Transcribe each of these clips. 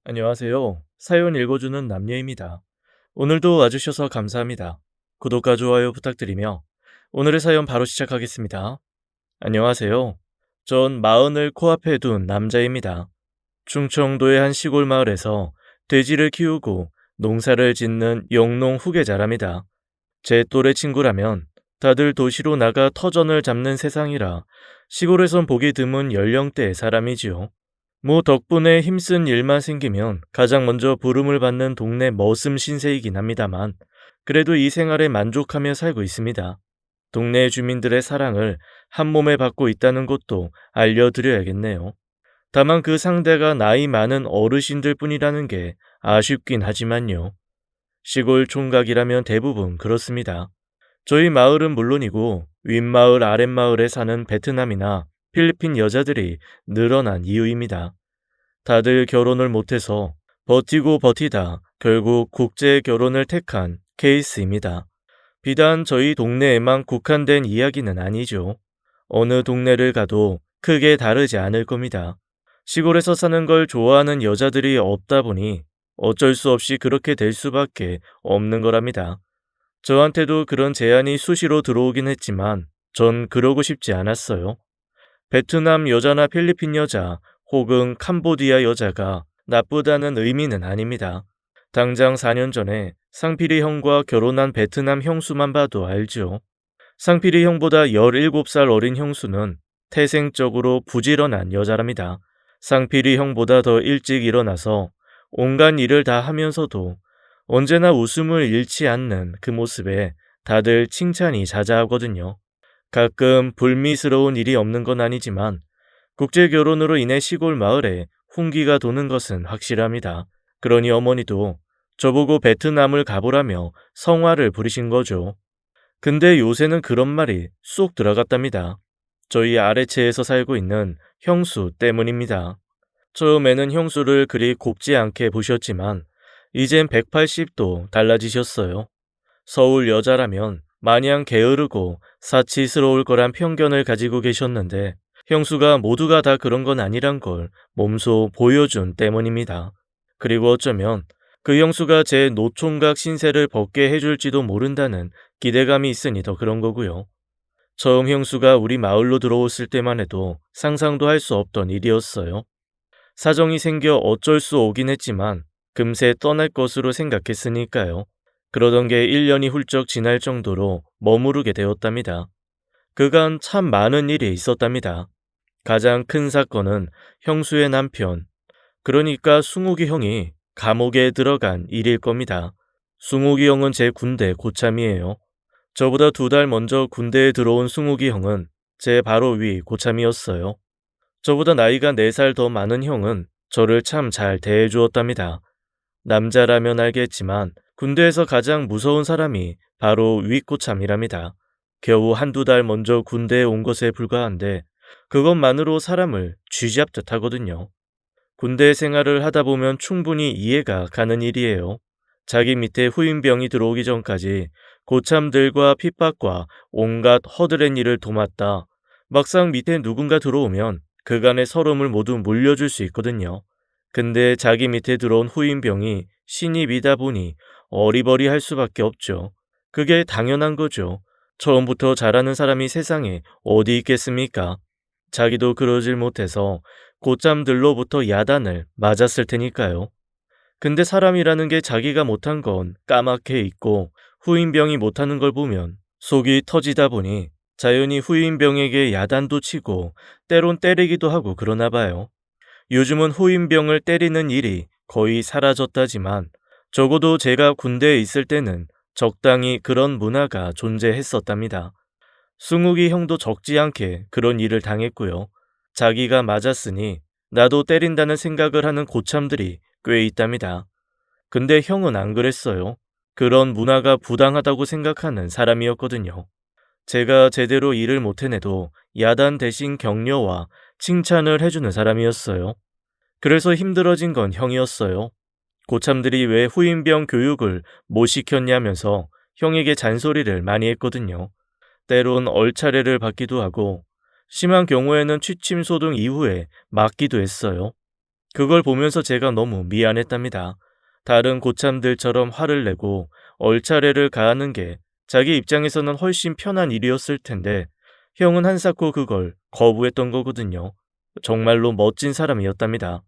안녕하세요. 사연 읽어주는 남녀입니다. 오늘도 와주셔서 감사합니다. 구독과 좋아요 부탁드리며 오늘의 사연 바로 시작하겠습니다. 안녕하세요. 전 마흔을 코앞에 둔 남자입니다. 충청도의 한 시골 마을에서 돼지를 키우고 농사를 짓는 영농 후계자랍니다. 제 또래 친구라면 다들 도시로 나가 터전을 잡는 세상이라 시골에선 보기 드문 연령대의 사람이지요. 뭐 덕분에 힘쓴 일만 생기면 가장 먼저 부름을 받는 동네 머슴 신세이긴 합니다만 그래도 이 생활에 만족하며 살고 있습니다. 동네 주민들의 사랑을 한 몸에 받고 있다는 것도 알려드려야겠네요. 다만 그 상대가 나이 많은 어르신들 뿐이라는 게 아쉽긴 하지만요. 시골 총각이라면 대부분 그렇습니다. 저희 마을은 물론이고 윗마을 아랫마을에 사는 베트남이나 필리핀 여자들이 늘어난 이유입니다. 다들 결혼을 못해서 버티고 버티다 결국 국제 결혼을 택한 케이스입니다. 비단 저희 동네에만 국한된 이야기는 아니죠. 어느 동네를 가도 크게 다르지 않을 겁니다. 시골에서 사는 걸 좋아하는 여자들이 없다 보니 어쩔 수 없이 그렇게 될 수밖에 없는 거랍니다. 저한테도 그런 제안이 수시로 들어오긴 했지만 전 그러고 싶지 않았어요. 베트남 여자나 필리핀 여자 혹은 캄보디아 여자가 나쁘다는 의미는 아닙니다. 당장 4년 전에 상필이 형과 결혼한 베트남 형수만 봐도 알죠. 상필이 형보다 17살 어린 형수는 태생적으로 부지런한 여자랍니다. 상필이 형보다 더 일찍 일어나서 온갖 일을 다 하면서도 언제나 웃음을 잃지 않는 그 모습에 다들 칭찬이 자자하거든요. 가끔 불미스러운 일이 없는 건 아니지만 국제 결혼으로 인해 시골 마을에 훈기가 도는 것은 확실합니다. 그러니 어머니도 저보고 베트남을 가보라며 성화를 부리신 거죠. 근데 요새는 그런 말이 쏙 들어갔답니다. 저희 아래채에서 살고 있는 형수 때문입니다. 처음에는 형수를 그리 곱지 않게 보셨지만 이젠 180도 달라지셨어요. 서울 여자라면 마냥 게으르고 사치스러울 거란 편견을 가지고 계셨는데 형수가 모두가 다 그런 건 아니란 걸 몸소 보여준 때문입니다. 그리고 어쩌면 그 형수가 제 노총각 신세를 벗게 해줄지도 모른다는 기대감이 있으니 더 그런 거고요. 처음 형수가 우리 마을로 들어왔을 때만 해도 상상도 할 수 없던 일이었어요. 사정이 생겨 어쩔 수 없긴 했지만 금세 떠날 것으로 생각했으니까요. 그러던 게 1년이 훌쩍 지날 정도로 머무르게 되었답니다. 그간 참 많은 일이 있었답니다. 가장 큰 사건은 형수의 남편, 그러니까 숭욱이 형이 감옥에 들어간 일일 겁니다. 숭욱이 형은 제 군대 고참이에요. 저보다 2달 먼저 군대에 들어온 숭욱이 형은 제 바로 위 고참이었어요. 저보다 나이가 4살 더 많은 형은 저를 참 잘 대해주었답니다. 남자라면 알겠지만 군대에서 가장 무서운 사람이 바로 윗고참이랍니다. 겨우 1~2달 먼저 군대에 온 것에 불과한데 그것만으로 사람을 쥐잡듯 하거든요. 군대 생활을 하다 보면 충분히 이해가 가는 일이에요. 자기 밑에 후임병이 들어오기 전까지 고참들과 핍박과 온갖 허드렛 일을 도맡다. 막상 밑에 누군가 들어오면 그간의 서름을 모두 물려줄 수 있거든요. 근데 자기 밑에 들어온 후임병이 신입이다 보니 어리버리할 수밖에 없죠. 그게 당연한 거죠. 처음부터 잘하는 사람이 세상에 어디 있겠습니까? 자기도 그러질 못해서 고참들로부터 야단을 맞았을 테니까요. 근데 사람이라는 게 자기가 못한 건 까맣게 잊고 후임병이 못하는 걸 보면 속이 터지다 보니 자연히 후임병에게 야단도 치고 때론 때리기도 하고 그러나 봐요. 요즘은 후임병을 때리는 일이 거의 사라졌다지만 적어도 제가 군대에 있을 때는 적당히 그런 문화가 존재했었답니다. 승욱이 형도 적지 않게 그런 일을 당했고요. 자기가 맞았으니 나도 때린다는 생각을 하는 고참들이 꽤 있답니다. 근데 형은 안 그랬어요. 그런 문화가 부당하다고 생각하는 사람이었거든요. 제가 제대로 일을 못 해내도 야단 대신 격려와 칭찬을 해주는 사람이었어요. 그래서 힘들어진 건 형이었어요. 고참들이 왜 후임병 교육을 못 시켰냐면서 형에게 잔소리를 많이 했거든요. 때론 얼차례를 받기도 하고 심한 경우에는 취침소등 이후에 맞기도 했어요. 그걸 보면서 제가 너무 미안했답니다. 다른 고참들처럼 화를 내고 얼차례를 가하는 게 자기 입장에서는 훨씬 편한 일이었을 텐데 형은 한사코 그걸 거부했던 거거든요. 정말로 멋진 사람이었답니다.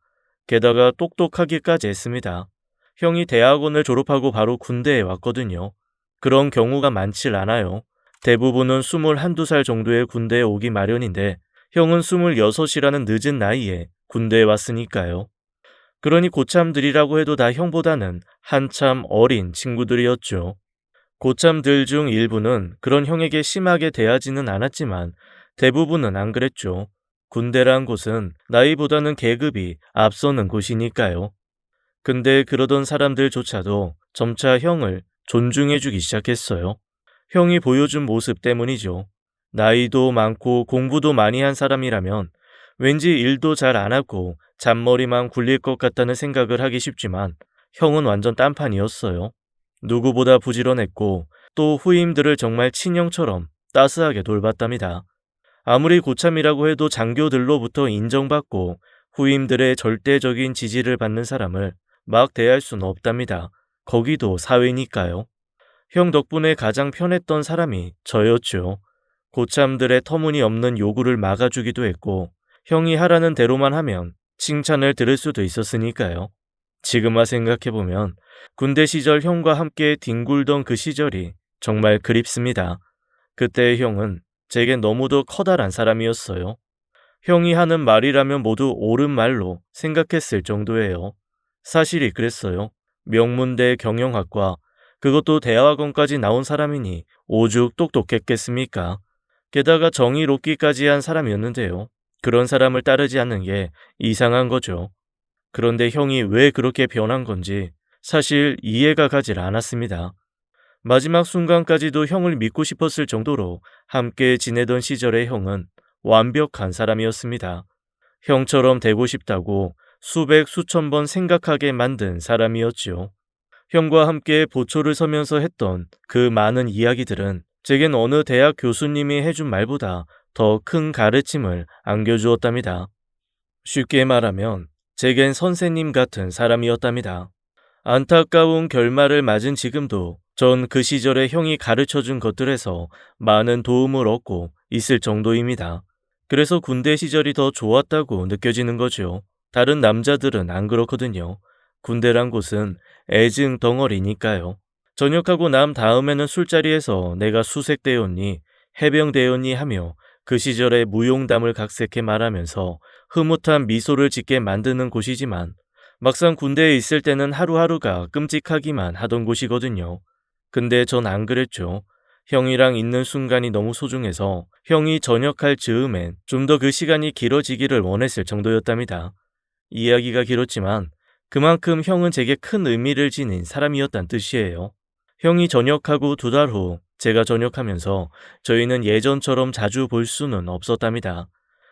게다가 똑똑하기까지 했습니다. 형이 대학원을 졸업하고 바로 군대에 왔거든요. 그런 경우가 많질 않아요. 대부분은 21~22살 정도의 군대에 오기 마련인데 형은 26이라는 늦은 나이에 군대에 왔으니까요. 그러니 고참들이라고 해도 다 형보다는 한참 어린 친구들이었죠. 고참들 중 일부는 그런 형에게 심하게 대하지는 않았지만 대부분은 안 그랬죠. 군대란 곳은 나이보다는 계급이 앞서는 곳이니까요. 근데 그러던 사람들조차도 점차 형을 존중해주기 시작했어요. 형이 보여준 모습 때문이죠. 나이도 많고 공부도 많이 한 사람이라면 왠지 일도 잘 안 하고 잔머리만 굴릴 것 같다는 생각을 하기 쉽지만 형은 완전 딴판이었어요. 누구보다 부지런했고 또 후임들을 정말 친형처럼 따스하게 돌봤답니다. 아무리 고참이라고 해도 장교들로부터 인정받고 후임들의 절대적인 지지를 받는 사람을 막 대할 수는 없답니다. 거기도 사회니까요. 형 덕분에 가장 편했던 사람이 저였죠. 고참들의 터무니없는 요구를 막아주기도 했고 형이 하라는 대로만 하면 칭찬을 들을 수도 있었으니까요. 지금 와 생각해보면 군대 시절 형과 함께 뒹굴던 그 시절이 정말 그립습니다. 그때의 형은 제겐 너무도 커다란 사람이었어요. 형이 하는 말이라면 모두 옳은 말로 생각했을 정도예요. 사실이 그랬어요. 명문대 경영학과, 그것도 대학원까지 나온 사람이니 오죽 똑똑했겠습니까? 게다가 정의롭기까지 한 사람이었는데요. 그런 사람을 따르지 않는 게 이상한 거죠. 그런데 형이 왜 그렇게 변한 건지 사실 이해가 가질 않았습니다. 마지막 순간까지도 형을 믿고 싶었을 정도로 함께 지내던 시절의 형은 완벽한 사람이었습니다. 형처럼 되고 싶다고 수백 수천 번 생각하게 만든 사람이었지요. 형과 함께 보초를 서면서 했던 그 많은 이야기들은 제겐 어느 대학 교수님이 해준 말보다 더 큰 가르침을 안겨주었답니다. 쉽게 말하면 제겐 선생님 같은 사람이었답니다. 안타까운 결말을 맞은 지금도 전 그 시절에 형이 가르쳐준 것들에서 많은 도움을 얻고 있을 정도입니다. 그래서 군대 시절이 더 좋았다고 느껴지는 거죠. 다른 남자들은 안 그렇거든요. 군대란 곳은 애증 덩어리니까요. 전역하고 난 다음에는 술자리에서 내가 수색대였니, 해병대였니 하며 그 시절의 무용담을 각색해 말하면서 흐뭇한 미소를 짓게 만드는 곳이지만 막상 군대에 있을 때는 하루하루가 끔찍하기만 하던 곳이거든요. 근데 전 안 그랬죠. 형이랑 있는 순간이 너무 소중해서 형이 전역할 즈음엔 좀 더 그 시간이 길어지기를 원했을 정도였답니다. 이야기가 길었지만 그만큼 형은 제게 큰 의미를 지닌 사람이었단 뜻이에요. 형이 전역하고 2달 후 제가 전역하면서 저희는 예전처럼 자주 볼 수는 없었답니다.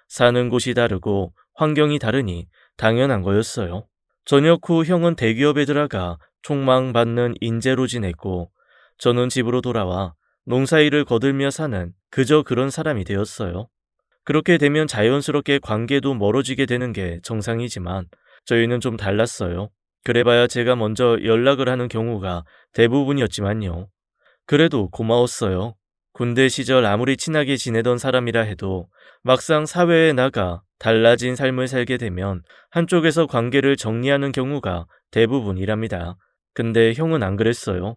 사는 곳이 다르고 환경이 다르니 당연한 거였어요. 전역 후 형은 대기업에 들어가 촉망받는 인재로 지냈고 저는 집으로 돌아와 농사일을 거들며 사는 그저 그런 사람이 되었어요. 그렇게 되면 자연스럽게 관계도 멀어지게 되는 게 정상이지만 저희는 좀 달랐어요. 그래봐야 제가 먼저 연락을 하는 경우가 대부분이었지만요. 그래도 고마웠어요. 군대 시절 아무리 친하게 지내던 사람이라 해도 막상 사회에 나가 달라진 삶을 살게 되면 한쪽에서 관계를 정리하는 경우가 대부분이랍니다. 근데 형은 안 그랬어요.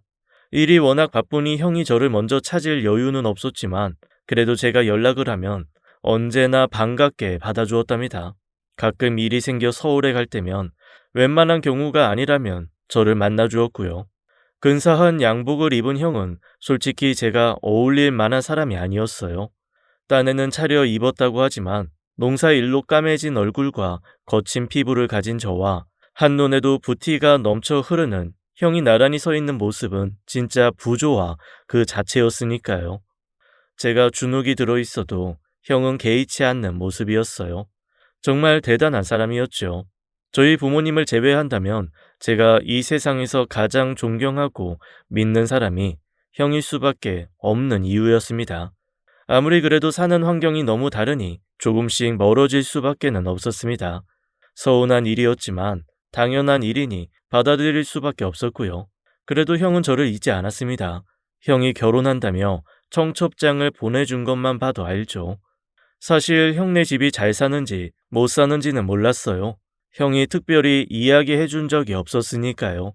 일이 워낙 바쁘니 형이 저를 먼저 찾을 여유는 없었지만 그래도 제가 연락을 하면 언제나 반갑게 받아주었답니다. 가끔 일이 생겨 서울에 갈 때면 웬만한 경우가 아니라면 저를 만나주었고요. 근사한 양복을 입은 형은 솔직히 제가 어울릴 만한 사람이 아니었어요. 딴에는 차려 입었다고 하지만 농사일로 까매진 얼굴과 거친 피부를 가진 저와 한눈에도 부티가 넘쳐 흐르는 형이 나란히 서 있는 모습은 진짜 부조화 그 자체였으니까요. 제가 주눅이 들어 있어도 형은 개의치 않는 모습이었어요. 정말 대단한 사람이었죠. 저희 부모님을 제외한다면 제가 이 세상에서 가장 존경하고 믿는 사람이 형일 수밖에 없는 이유였습니다. 아무리 그래도 사는 환경이 너무 다르니 조금씩 멀어질 수밖에는 없었습니다. 서운한 일이었지만 당연한 일이니 받아들일 수밖에 없었고요. 그래도 형은 저를 잊지 않았습니다. 형이 결혼한다며 청첩장을 보내준 것만 봐도 알죠. 사실 형네 집이 잘 사는지 못 사는지는 몰랐어요. 형이 특별히 이야기해 준 적이 없었으니까요.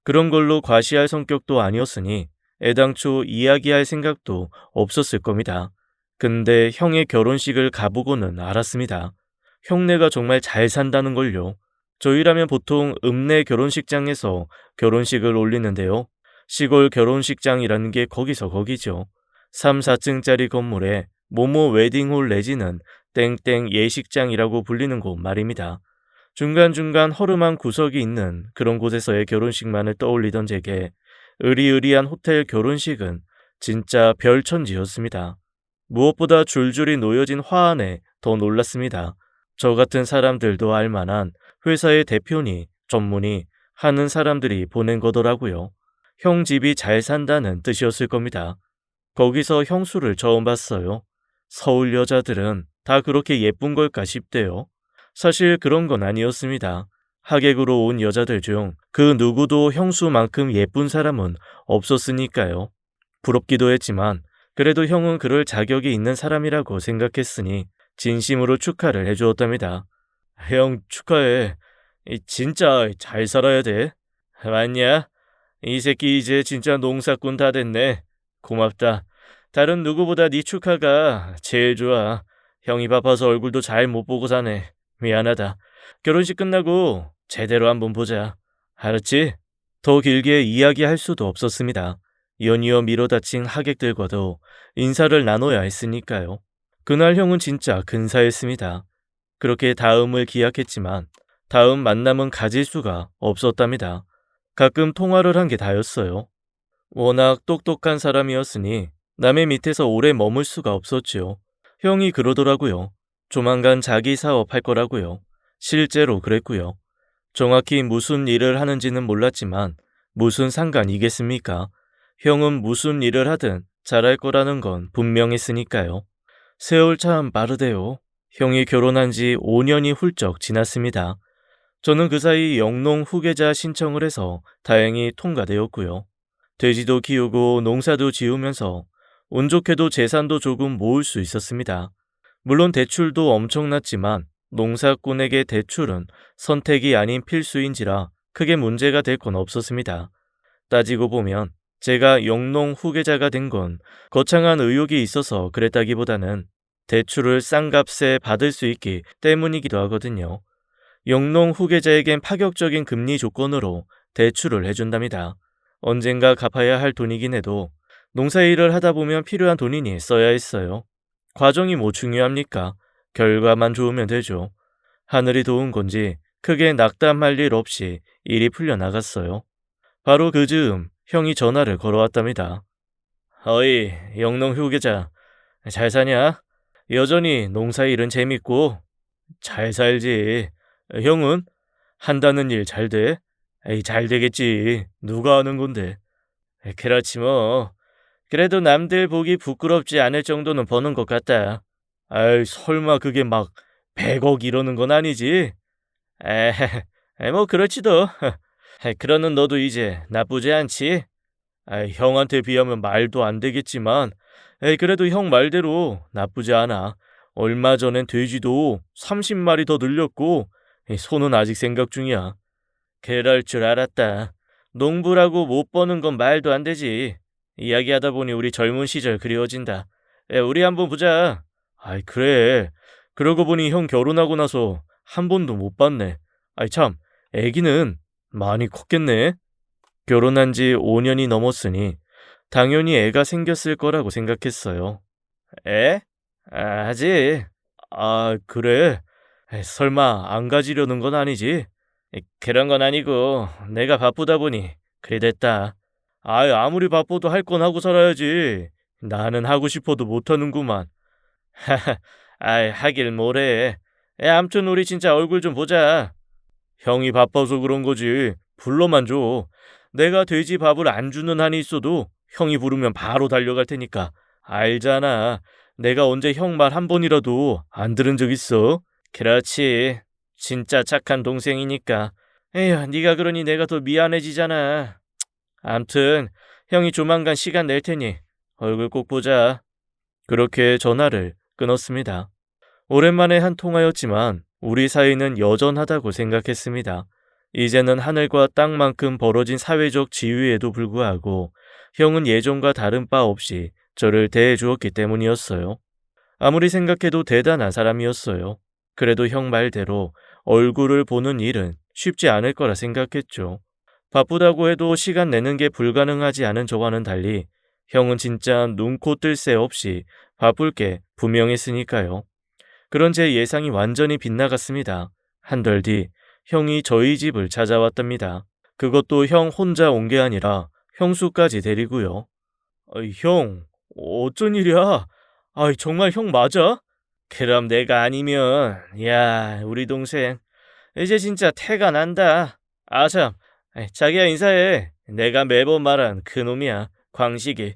그런 걸로 과시할 성격도 아니었으니 애당초 이야기할 생각도 없었을 겁니다. 근데 형의 결혼식을 가보고는 알았습니다. 형네가 정말 잘 산다는 걸요. 저희라면 보통 읍내 결혼식장에서 결혼식을 올리는데요. 시골 결혼식장이라는 게 거기서 거기죠. 3, 4층짜리 건물에 모모 웨딩홀 내지는 땡땡 예식장이라고 불리는 곳 말입니다. 중간중간 허름한 구석이 있는 그런 곳에서의 결혼식만을 떠올리던 제게 으리으리한 호텔 결혼식은 진짜 별천지였습니다. 무엇보다 줄줄이 놓여진 화 안에 더 놀랐습니다. 저 같은 사람들도 알 만한 회사의 대표니 전문이 하는 사람들이 보낸 거더라고요. 형 집이 잘 산다는 뜻이었을 겁니다. 거기서 형수를 처음 봤어요. 서울 여자들은 다 그렇게 예쁜 걸까 싶대요. 사실 그런 건 아니었습니다. 하객으로 온 여자들 중 그 누구도 형수만큼 예쁜 사람은 없었으니까요. 부럽기도 했지만 그래도 형은 그럴 자격이 있는 사람이라고 생각했으니 진심으로 축하를 해주었답니다. 형 축하해. 진짜 잘 살아야 돼. 맞냐? 이 새끼 이제 진짜 농사꾼 다 됐네. 고맙다. 다른 누구보다 네 축하가 제일 좋아. 형이 바빠서 얼굴도 잘 못 보고 사네. 미안하다. 결혼식 끝나고 제대로 한번 보자. 알았지? 더 길게 이야기할 수도 없었습니다. 연이어 미뤄다친 하객들과도 인사를 나눠야 했으니까요. 그날 형은 진짜 근사했습니다. 그렇게 다음을 기약했지만 다음 만남은 가질 수가 없었답니다. 가끔 통화를 한 게 다였어요. 워낙 똑똑한 사람이었으니 남의 밑에서 오래 머물 수가 없었지요. 형이 그러더라고요. 조만간 자기 사업 할 거라고요. 실제로 그랬고요. 정확히 무슨 일을 하는지는 몰랐지만 무슨 상관이겠습니까? 형은 무슨 일을 하든 잘할 거라는 건 분명했으니까요. 세월 참 빠르대요. 형이 결혼한 지 5년이 훌쩍 지났습니다. 저는 그 사이 영농 후계자 신청을 해서 다행히 통과되었고요. 돼지도 키우고 농사도 지으면서 운 좋게도 재산도 조금 모을 수 있었습니다. 물론 대출도 엄청났지만 농사꾼에게 대출은 선택이 아닌 필수인지라 크게 문제가 될 건 없었습니다. 따지고 보면 제가 영농 후계자가 된 건 거창한 의욕이 있어서 그랬다기보다는 대출을 싼 값에 받을 수 있기 때문이기도 하거든요. 영농 후계자에겐 파격적인 금리 조건으로 대출을 해준답니다. 언젠가 갚아야 할 돈이긴 해도 농사일을 하다 보면 필요한 돈이니 써야 했어요. 과정이 뭐 중요합니까? 결과만 좋으면 되죠. 하늘이 도운 건지 크게 낙담할 일 없이 일이 풀려나갔어요. 바로 그 즈음 형이 전화를 걸어왔답니다. 어이, 영농 후계자. 잘 사냐? 여전히 농사일은 재밌고 잘 살지. 형은? 한다는 일 잘 돼? 에이, 잘 되겠지. 누가 하는 건데. 그렇지 뭐. 그래도 남들 보기 부끄럽지 않을 정도는 버는 것 같다. 아이, 설마 그게 막 100억 이러는 건 아니지? 뭐 그렇지도. 그러는 너도 이제 나쁘지 않지? 형한테 비하면 말도 안 되겠지만 그래도 형 말대로 나쁘지 않아. 얼마 전엔 돼지도 30마리 더 늘렸고 소는 아직 생각 중이야. 그럴 줄 알았다. 농부라고 못 버는 건 말도 안 되지. 이야기하다 보니 우리 젊은 시절 그리워진다. 우리 한번 보자. 그래. 그러고 보니 형 결혼하고 나서 한 번도 못 봤네. 참, 애기는 많이 컸겠네. 결혼한 지 5년이 넘었으니 당연히 애가 생겼을 거라고 생각했어요. 애? 아직. 그래. 설마 안 가지려는 건 아니지? 그런 건 아니고 내가 바쁘다 보니 그래 됐다. 아무리 바빠도 할 건 하고 살아야지. 나는 하고 싶어도 못하는구만. 하길 뭐래. 암튼 우리 진짜 얼굴 좀 보자. 형이 바빠서 그런 거지. 불러만 줘. 내가 돼지 밥을 안 주는 한이 있어도 형이 부르면 바로 달려갈 테니까. 알잖아. 내가 언제 형 말 한 번이라도 안 들은 적 있어? 그렇지. 진짜 착한 동생이니까. 에휴, 네가 그러니 내가 더 미안해지잖아. 암튼 형이 조만간 시간 낼 테니 얼굴 꼭 보자. 그렇게 전화를 끊었습니다. 오랜만에 한 통화였지만 우리 사이는 여전하다고 생각했습니다. 이제는 하늘과 땅만큼 벌어진 사회적 지위에도 불구하고 형은 예전과 다른 바 없이 저를 대해주었기 때문이었어요. 아무리 생각해도 대단한 사람이었어요. 그래도 형 말대로 얼굴을 보는 일은 쉽지 않을 거라 생각했죠. 바쁘다고 해도 시간 내는 게 불가능하지 않은 저와는 달리 형은 진짜 눈코 뜰 새 없이 바쁠 게 분명했으니까요. 그런 제 예상이 완전히 빗나갔습니다. 한 달 뒤 형이 저희 집을 찾아왔답니다. 그것도 형 혼자 온 게 아니라 형수까지 데리고요. 형, 어쩐 일이야? 정말 형 맞아? 그럼 내가 아니면, 야, 우리 동생, 이제 진짜 태가 난다. 참, 자기야 인사해. 내가 매번 말한 그 놈이야, 광식이.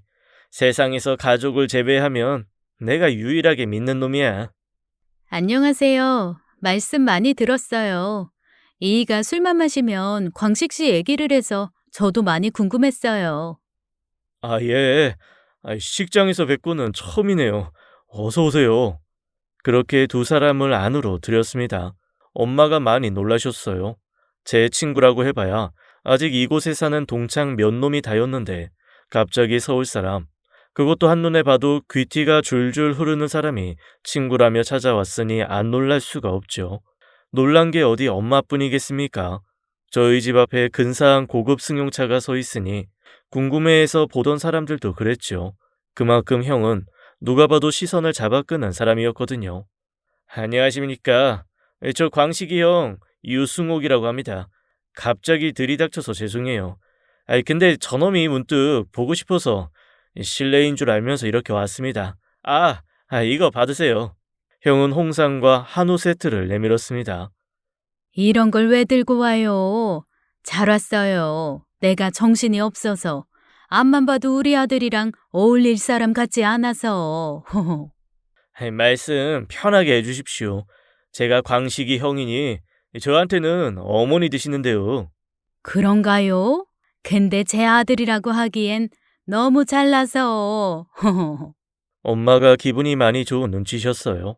세상에서 가족을 제외하면 내가 유일하게 믿는 놈이야. 안녕하세요. 말씀 많이 들었어요. 이이가 술만 마시면 광식 씨 얘기를 해서 저도 많이 궁금했어요. 예. 식장에서 뵙고는 처음이네요. 어서 오세요. 그렇게 두 사람을 안으로 들였습니다. 엄마가 많이 놀라셨어요. 제 친구라고 해봐야 아직 이곳에 사는 동창 몇 놈이 다였는데 갑자기 서울 사람, 그것도 한눈에 봐도 귀티가 줄줄 흐르는 사람이 친구라며 찾아왔으니 안 놀랄 수가 없죠. 놀란 게 어디 엄마뿐이겠습니까? 저희 집 앞에 근사한 고급 승용차가 서 있으니 궁금해해서 보던 사람들도 그랬죠. 그만큼 형은 누가 봐도 시선을 잡아 끄는 사람이었거든요. 안녕하십니까. 저 광식이 형 유승옥이라고 합니다. 갑자기 들이닥쳐서 죄송해요. 근데 저놈이 문득 보고 싶어서 실례인 줄 알면서 이렇게 왔습니다. 이거 받으세요. 형은 홍삼과 한우 세트를 내밀었습니다. 이런 걸 왜 들고 와요? 잘 왔어요. 내가 정신이 없어서. 앞만 봐도 우리 아들이랑 어울릴 사람 같지 않아서. 말씀 편하게 해주십시오. 제가 광식이 형이니 저한테는 어머니 되시는데요. 그런가요? 근데 제 아들이라고 하기엔 너무 잘나서. 엄마가 기분이 많이 좋은 눈치셨어요.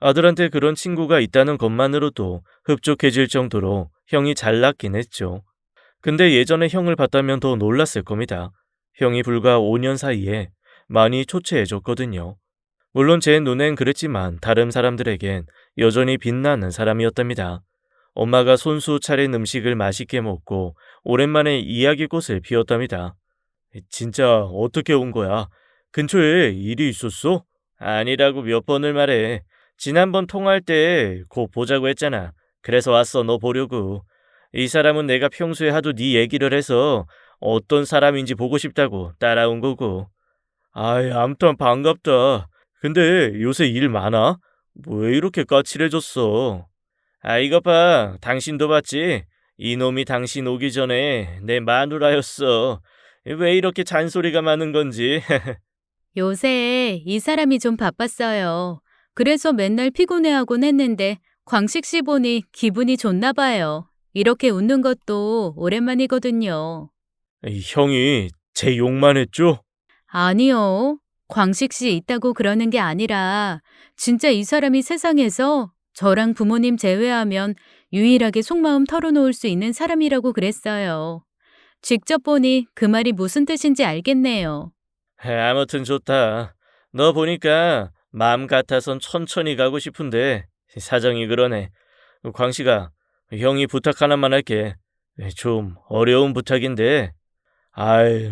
아들한테 그런 친구가 있다는 것만으로도 흡족해질 정도로 형이 잘났긴 했죠. 근데 예전에 형을 봤다면 더 놀랐을 겁니다. 형이 불과 5년 사이에 많이 초췌해졌거든요. 물론 제 눈엔 그랬지만 다른 사람들에겐 여전히 빛나는 사람이었답니다. 엄마가 손수 차린 음식을 맛있게 먹고 오랜만에 이야기꽃을 피웠답니다. 진짜 어떻게 온 거야? 근처에 일이 있었어? 아니라고 몇 번을 말해. 지난번 통화할 때 곧 보자고 했잖아. 그래서 왔어, 너 보려고. 이 사람은 내가 평소에 하도 네 얘기를 해서 어떤 사람인지 보고 싶다고 따라온 거고. 아무튼 반갑다. 근데 요새 일 많아? 왜 이렇게 까칠해졌어? 이것 봐. 당신도 봤지? 이놈이 당신 오기 전에 내 마누라였어. 왜 이렇게 잔소리가 많은 건지. 요새 이 사람이 좀 바빴어요. 그래서 맨날 피곤해하곤 했는데 광식 씨 보니 기분이 좋나 봐요. 이렇게 웃는 것도 오랜만이거든요. 형이 제 욕만 했죠? 아니요. 광식 씨 있다고 그러는 게 아니라 진짜 이 사람이 세상에서 저랑 부모님 제외하면 유일하게 속마음 털어놓을 수 있는 사람이라고 그랬어요. 직접 보니 그 말이 무슨 뜻인지 알겠네요. 아무튼 좋다. 너 보니까 마음 같아선 천천히 가고 싶은데 사정이 그러네. 광식아, 형이 부탁 하나만 할게. 좀 어려운 부탁인데.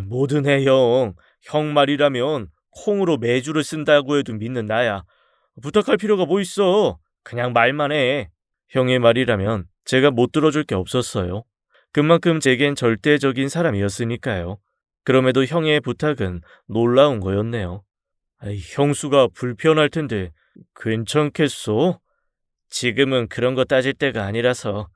뭐든 해, 형. 형 말이라면 콩으로 매주를 쓴다고 해도 믿는 나야. 부탁할 필요가 뭐 있어. 그냥 말만 해. 형의 말이라면 제가 못 들어줄 게 없었어요. 그만큼 제겐 절대적인 사람이었으니까요. 그럼에도 형의 부탁은 놀라운 거였네요. 형수가 불편할 텐데 괜찮겠어? 지금은 그런 거 따질 때가 아니라서.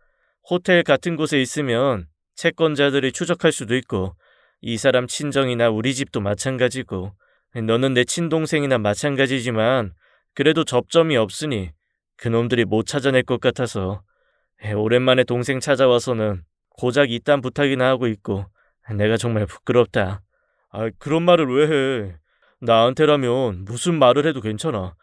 호텔 같은 곳에 있으면 채권자들이 추적할 수도 있고 이 사람 친정이나 우리 집도 마찬가지고 너는 내 친동생이나 마찬가지지만 그래도 접점이 없으니 그놈들이 못 찾아낼 것 같아서 오랜만에 동생 찾아와서는 고작 이딴 부탁이나 하고 있고 내가 정말 부끄럽다. 그런 말을 왜 해? 나한테라면 무슨 말을 해도 괜찮아.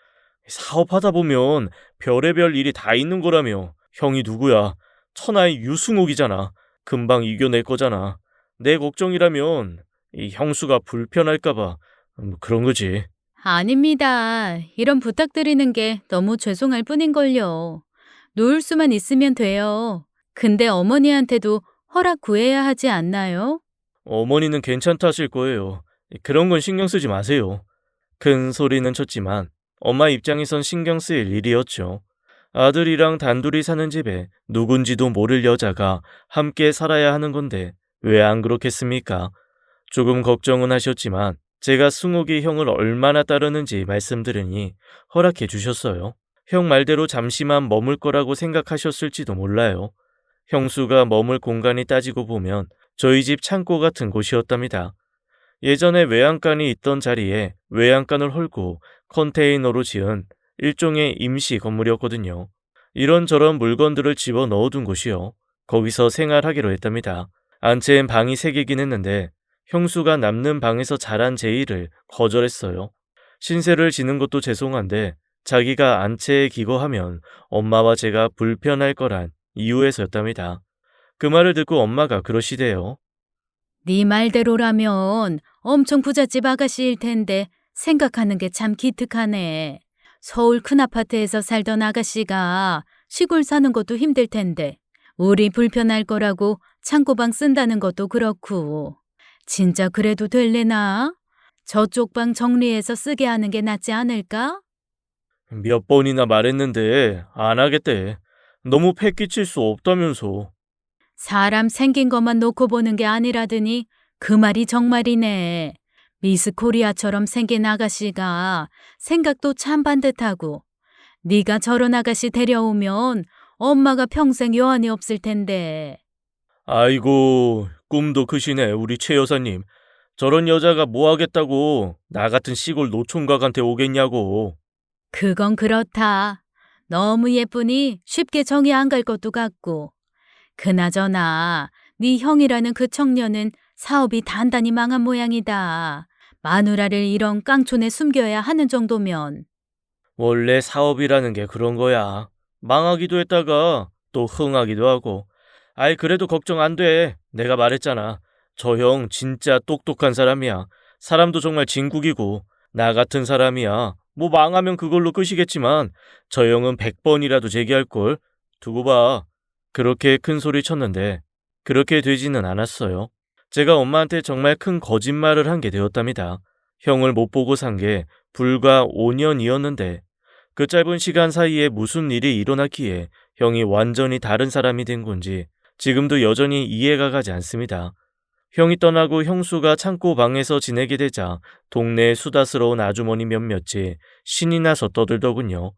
사업하다 보면 별의별 일이 다 있는 거라며. 형이 누구야? 천하의 유승옥이잖아. 금방 이겨낼 거잖아. 내 걱정이라면 이 형수가 불편할까봐 그런 거지. 아닙니다. 이런 부탁드리는 게 너무 죄송할 뿐인걸요. 놓을 수만 있으면 돼요. 근데 어머니한테도 허락 구해야 하지 않나요? 어머니는 괜찮다 하실 거예요. 그런 건 신경 쓰지 마세요. 큰 소리는 쳤지만 엄마 입장에선 신경 쓰일 일이었죠. 아들이랑 단둘이 사는 집에 누군지도 모를 여자가 함께 살아야 하는 건데 왜 안 그렇겠습니까? 조금 걱정은 하셨지만 제가 승욱이 형을 얼마나 따르는지 말씀드리니 허락해 주셨어요. 형 말대로 잠시만 머물 거라고 생각하셨을지도 몰라요. 형수가 머물 공간이 따지고 보면 저희 집 창고 같은 곳이었답니다. 예전에 외양간이 있던 자리에 외양간을 헐고 컨테이너로 지은 일종의 임시 건물이었거든요. 이런저런 물건들을 집어 넣어둔 곳이요. 거기서 생활하기로 했답니다. 안채엔 방이 3개긴 했는데 형수가 남는 방에서 자란 제의를 거절했어요. 신세를 지는 것도 죄송한데 자기가 안채에 기거하면 엄마와 제가 불편할 거란 이유에서였답니다. 그 말을 듣고 엄마가 그러시대요. 네 말대로라면 엄청 부잣집 아가씨일 텐데 생각하는 게 참 기특하네. 서울 큰 아파트에서 살던 아가씨가 시골 사는 것도 힘들 텐데 우리 불편할 거라고 창고방 쓴다는 것도 그렇고. 진짜 그래도 될래나? 저쪽 방 정리해서 쓰게 하는 게 낫지 않을까? 몇 번이나 말했는데 안 하겠대. 너무 패 끼칠 수 없다면서. 사람 생긴 것만 놓고 보는 게 아니라더니 그 말이 정말이네. 미스 코리아처럼 생긴 아가씨가 생각도 참 반듯하고 네가 저런 아가씨 데려오면 엄마가 평생 여한이 없을 텐데. 아이고, 꿈도 크시네, 우리 최 여사님. 저런 여자가 뭐 하겠다고 나 같은 시골 노총각한테 오겠냐고. 그건 그렇다. 너무 예쁘니 쉽게 정이 안 갈 것도 같고. 그나저나 네 형이라는 그 청년은 사업이 단단히 망한 모양이다. 마누라를 이런 깡촌에 숨겨야 하는 정도면. 원래 사업이라는 게 그런 거야. 망하기도 했다가 또 흥하기도 하고. 그래도 걱정 안 돼. 내가 말했잖아. 저 형 진짜 똑똑한 사람이야. 사람도 정말 진국이고. 나 같은 사람이야. 뭐 망하면 그걸로 끝이겠지만 저 형은 100번이라도 재기할걸. 두고 봐. 그렇게 큰 소리 쳤는데 그렇게 되지는 않았어요. 제가 엄마한테 정말 큰 거짓말을 한 게 되었답니다. 형을 못 보고 산 게 불과 5년이었는데 그 짧은 시간 사이에 무슨 일이 일어났기에 형이 완전히 다른 사람이 된 건지 지금도 여전히 이해가 가지 않습니다. 형이 떠나고 형수가 창고 방에서 지내게 되자 동네에 수다스러운 아주머니 몇몇이 신이 나서 떠들더군요.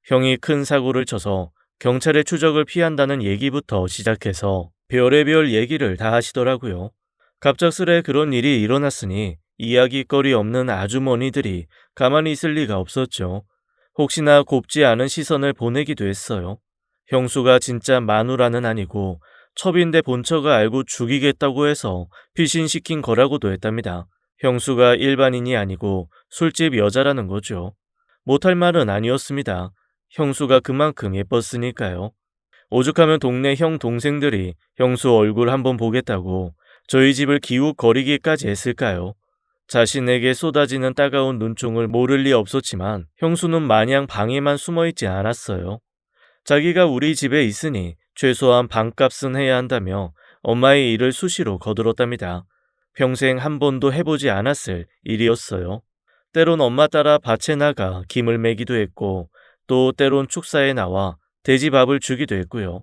형이 큰 사고를 쳐서 경찰의 추적을 피한다는 얘기부터 시작해서 별의별 얘기를 다 하시더라고요. 갑작스레 그런 일이 일어났으니 이야기거리 없는 아주머니들이 가만히 있을 리가 없었죠. 혹시나 곱지 않은 시선을 보내기도 했어요. 형수가 진짜 마누라는 아니고 첩인데 본처가 알고 죽이겠다고 해서 피신시킨 거라고도 했답니다. 형수가 일반인이 아니고 술집 여자라는 거죠. 못할 말은 아니었습니다. 형수가 그만큼 예뻤으니까요. 오죽하면 동네 형 동생들이 형수 얼굴 한번 보겠다고 저희 집을 기웃거리기까지 했을까요? 자신에게 쏟아지는 따가운 눈총을 모를 리 없었지만 형수는 마냥 방에만 숨어있지 않았어요. 자기가 우리 집에 있으니 최소한 방값은 해야 한다며 엄마의 일을 수시로 거들었답니다. 평생 한 번도 해보지 않았을 일이었어요. 때론 엄마 따라 밭에 나가 김을 매기도 했고 또 때론 축사에 나와 돼지밥을 주기도 했고요.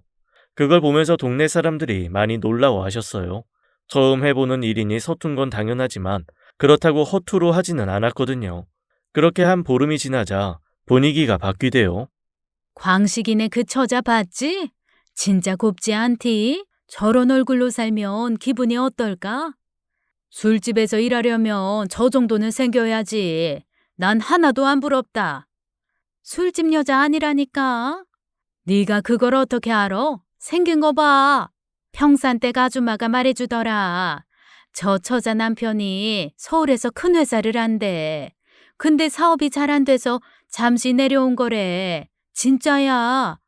그걸 보면서 동네 사람들이 많이 놀라워하셨어요. 처음 해보는 일이니 서툰 건 당연하지만 그렇다고 허투루 하지는 않았거든요. 그렇게 한 보름이 지나자 분위기가 바뀌대요. 광식이네 그 처자 봤지? 진짜 곱지 않디? 저런 얼굴로 살면 기분이 어떨까? 술집에서 일하려면 저 정도는 생겨야지. 난 하나도 안 부럽다. 술집 여자 아니라니까. 네가 그걸 어떻게 알아? 생긴 거 봐. 평산댁 아줌마가 말해주더라. 저 처자 남편이 서울에서 큰 회사를 한대. 근데 사업이 잘 안 돼서 잠시 내려온 거래. 진짜야.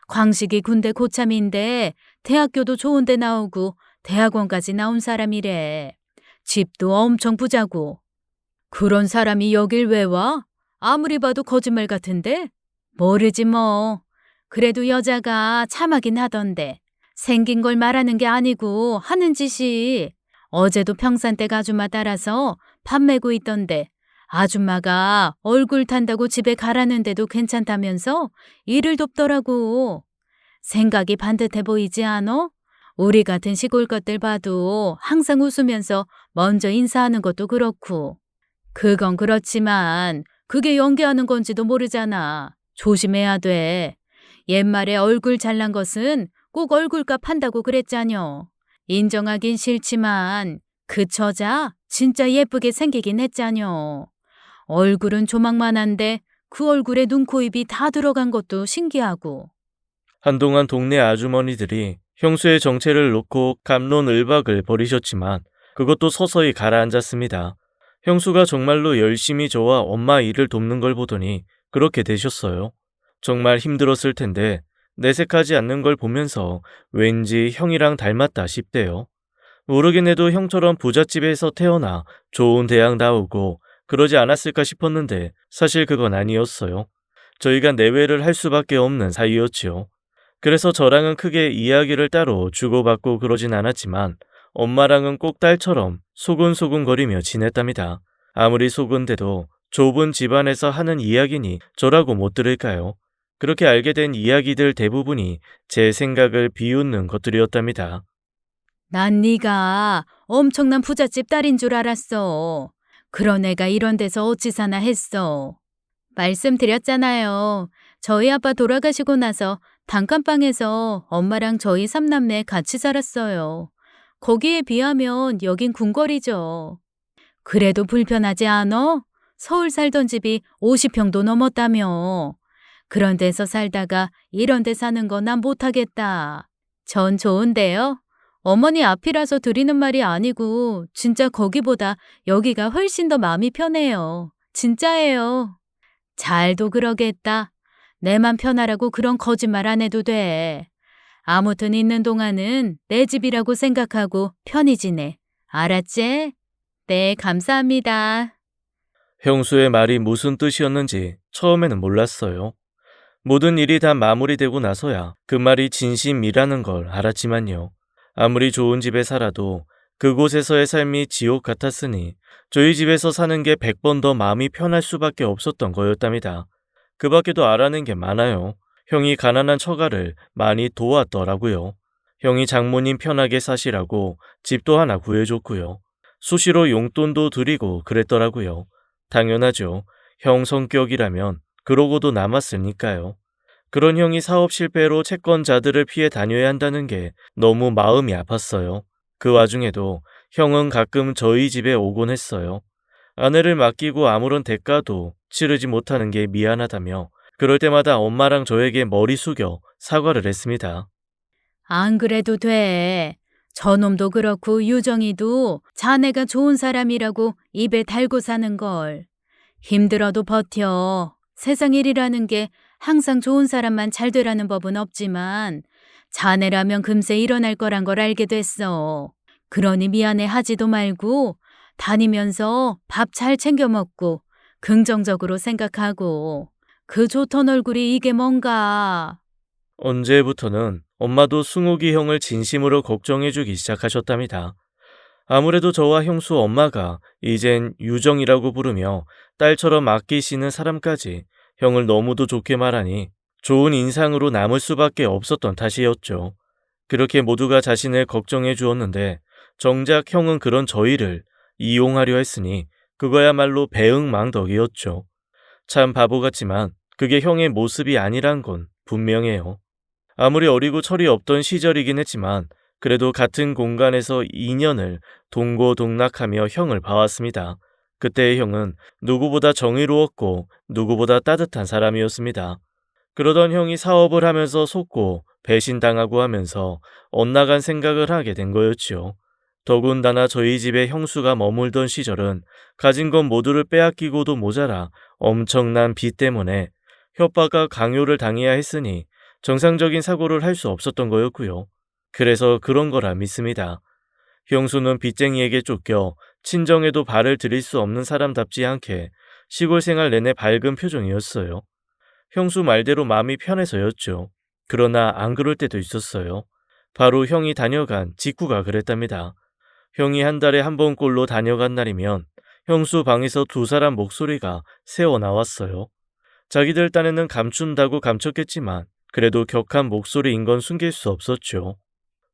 광식이 군대 고참인데 대학교도 좋은 데 나오고 대학원까지 나온 사람이래. 집도 엄청 부자고. 그런 사람이 여길 왜 와? 아무리 봐도 거짓말 같은데? 모르지 뭐. 그래도 여자가 참하긴 하던데. 생긴 걸 말하는 게 아니고 하는 짓이. 어제도 평산댁 아줌마 따라서 밥 메고 있던데 아줌마가 얼굴 탄다고 집에 가라는데도 괜찮다면서 일을 돕더라고. 생각이 반듯해 보이지 않어? 우리 같은 시골 것들 봐도 항상 웃으면서 먼저 인사하는 것도 그렇고. 그건 그렇지만 그게 연기하는 건지도 모르잖아. 조심해야 돼. 옛말에 얼굴 잘난 것은 꼭 얼굴값 한다고 그랬잖여. 인정하긴 싫지만 그 처자 진짜 예쁘게 생기긴 했잖여. 얼굴은 조망만한데 그 얼굴에 눈, 코, 입이 다 들어간 것도 신기하고. 한동안 동네 아주머니들이 형수의 정체를 놓고 갑론을박을 벌이셨지만 그것도 서서히 가라앉았습니다. 형수가 정말로 열심히 저와 엄마 일을 돕는 걸 보더니 그렇게 되셨어요. 정말 힘들었을 텐데 내색하지 않는 걸 보면서 왠지 형이랑 닮았다 싶대요. 모르긴 해도 형처럼 부잣집에서 태어나 좋은 대학 나오고 그러지 않았을까 싶었는데 사실 그건 아니었어요. 저희가 내외를 할 수밖에 없는 사이였지요. 그래서 저랑은 크게 이야기를 따로 주고받고 그러진 않았지만 엄마랑은 꼭 딸처럼 소근소근거리며 지냈답니다. 아무리 속은데도 좁은 집안에서 하는 이야기니 저라고 못 들을까요? 그렇게 알게 된 이야기들 대부분이 제 생각을 비웃는 것들이었답니다. 난 네가 엄청난 부잣집 딸인 줄 알았어. 그런 애가 이런 데서 어찌 사나 했어. 말씀드렸잖아요. 저희 아빠 돌아가시고 나서 단칸방에서 엄마랑 저희 삼남매 같이 살았어요. 거기에 비하면 여긴 궁궐이죠. 그래도 불편하지 않아? 서울 살던 집이 50평도 넘었다며. 그런 데서 살다가 이런 데 사는 거 난 못하겠다. 전 좋은데요. 어머니 앞이라서 드리는 말이 아니고 진짜 거기보다 여기가 훨씬 더 마음이 편해요. 진짜예요. 잘도 그러겠다. 내 맘 편하라고 그런 거짓말 안 해도 돼. 아무튼 있는 동안은 내 집이라고 생각하고 편히 지내. 알았지? 네, 감사합니다. 형수의 말이 무슨 뜻이었는지 처음에는 몰랐어요. 모든 일이 다 마무리되고 나서야 그 말이 진심이라는 걸 알았지만요. 아무리 좋은 집에 살아도 그곳에서의 삶이 지옥 같았으니 저희 집에서 사는 게 100번 더 마음이 편할 수밖에 없었던 거였답니다. 그 밖에도 알아낸 게 많아요. 형이 가난한 처가를 많이 도왔더라고요. 형이 장모님 편하게 사시라고 집도 하나 구해줬고요. 수시로 용돈도 드리고 그랬더라고요. 당연하죠. 형 성격이라면 그러고도 남았으니까요. 그런 형이 사업 실패로 채권자들을 피해 다녀야 한다는 게 너무 마음이 아팠어요. 그 와중에도 형은 가끔 저희 집에 오곤 했어요. 아내를 맡기고 아무런 대가도 치르지 못하는 게 미안하다며 그럴 때마다 엄마랑 저에게 머리 숙여 사과를 했습니다. 안 그래도 돼. 저놈도 그렇고 유정이도 자네가 좋은 사람이라고 입에 달고 사는 걸. 힘들어도 버텨. 세상 일이라는 게 항상 좋은 사람만 잘 되라는 법은 없지만 자네라면 금세 일어날 거란 걸 알게 됐어. 그러니 미안해 하지도 말고 다니면서 밥 잘 챙겨 먹고 긍정적으로 생각하고 그 좋던 얼굴이 이게 뭔가. 언제부터는 엄마도 승욱이 형을 진심으로 걱정해주기 시작하셨답니다. 아무래도 저와 형수 엄마가 이젠 유정이라고 부르며 딸처럼 아끼시는 사람까지 형을 너무도 좋게 말하니 좋은 인상으로 남을 수밖에 없었던 탓이었죠. 그렇게 모두가 자신을 걱정해 주었는데 정작 형은 그런 저희를 이용하려 했으니 그거야말로 배응망덕이었죠. 참 바보 같지만 그게 형의 모습이 아니란 건 분명해요. 아무리 어리고 철이 없던 시절이긴 했지만 그래도 같은 공간에서 2년을 동고동락하며 형을 봐왔습니다. 그때의 형은 누구보다 정의로웠고 누구보다 따뜻한 사람이었습니다. 그러던 형이 사업을 하면서 속고 배신당하고 하면서 엇나간 생각을 하게 된 거였지요. 더군다나 저희 집에 형수가 머물던 시절은 가진 것 모두를 빼앗기고도 모자라 엄청난 빚 때문에 협박과 강요를 당해야 했으니 정상적인 사고를 할 수 없었던 거였고요. 그래서 그런 거라 믿습니다. 형수는 빚쟁이에게 쫓겨 친정에도 발을 들일 수 없는 사람답지 않게 시골 생활 내내 밝은 표정이었어요. 형수 말대로 마음이 편해서였죠. 그러나 안 그럴 때도 있었어요. 바로 형이 다녀간 직후가 그랬답니다. 형이 한 달에 한 번꼴로 다녀간 날이면 형수 방에서 두 사람 목소리가 새어 나왔어요. 자기들 딴에는 감춘다고 감췄겠지만 그래도 격한 목소리인 건 숨길 수 없었죠.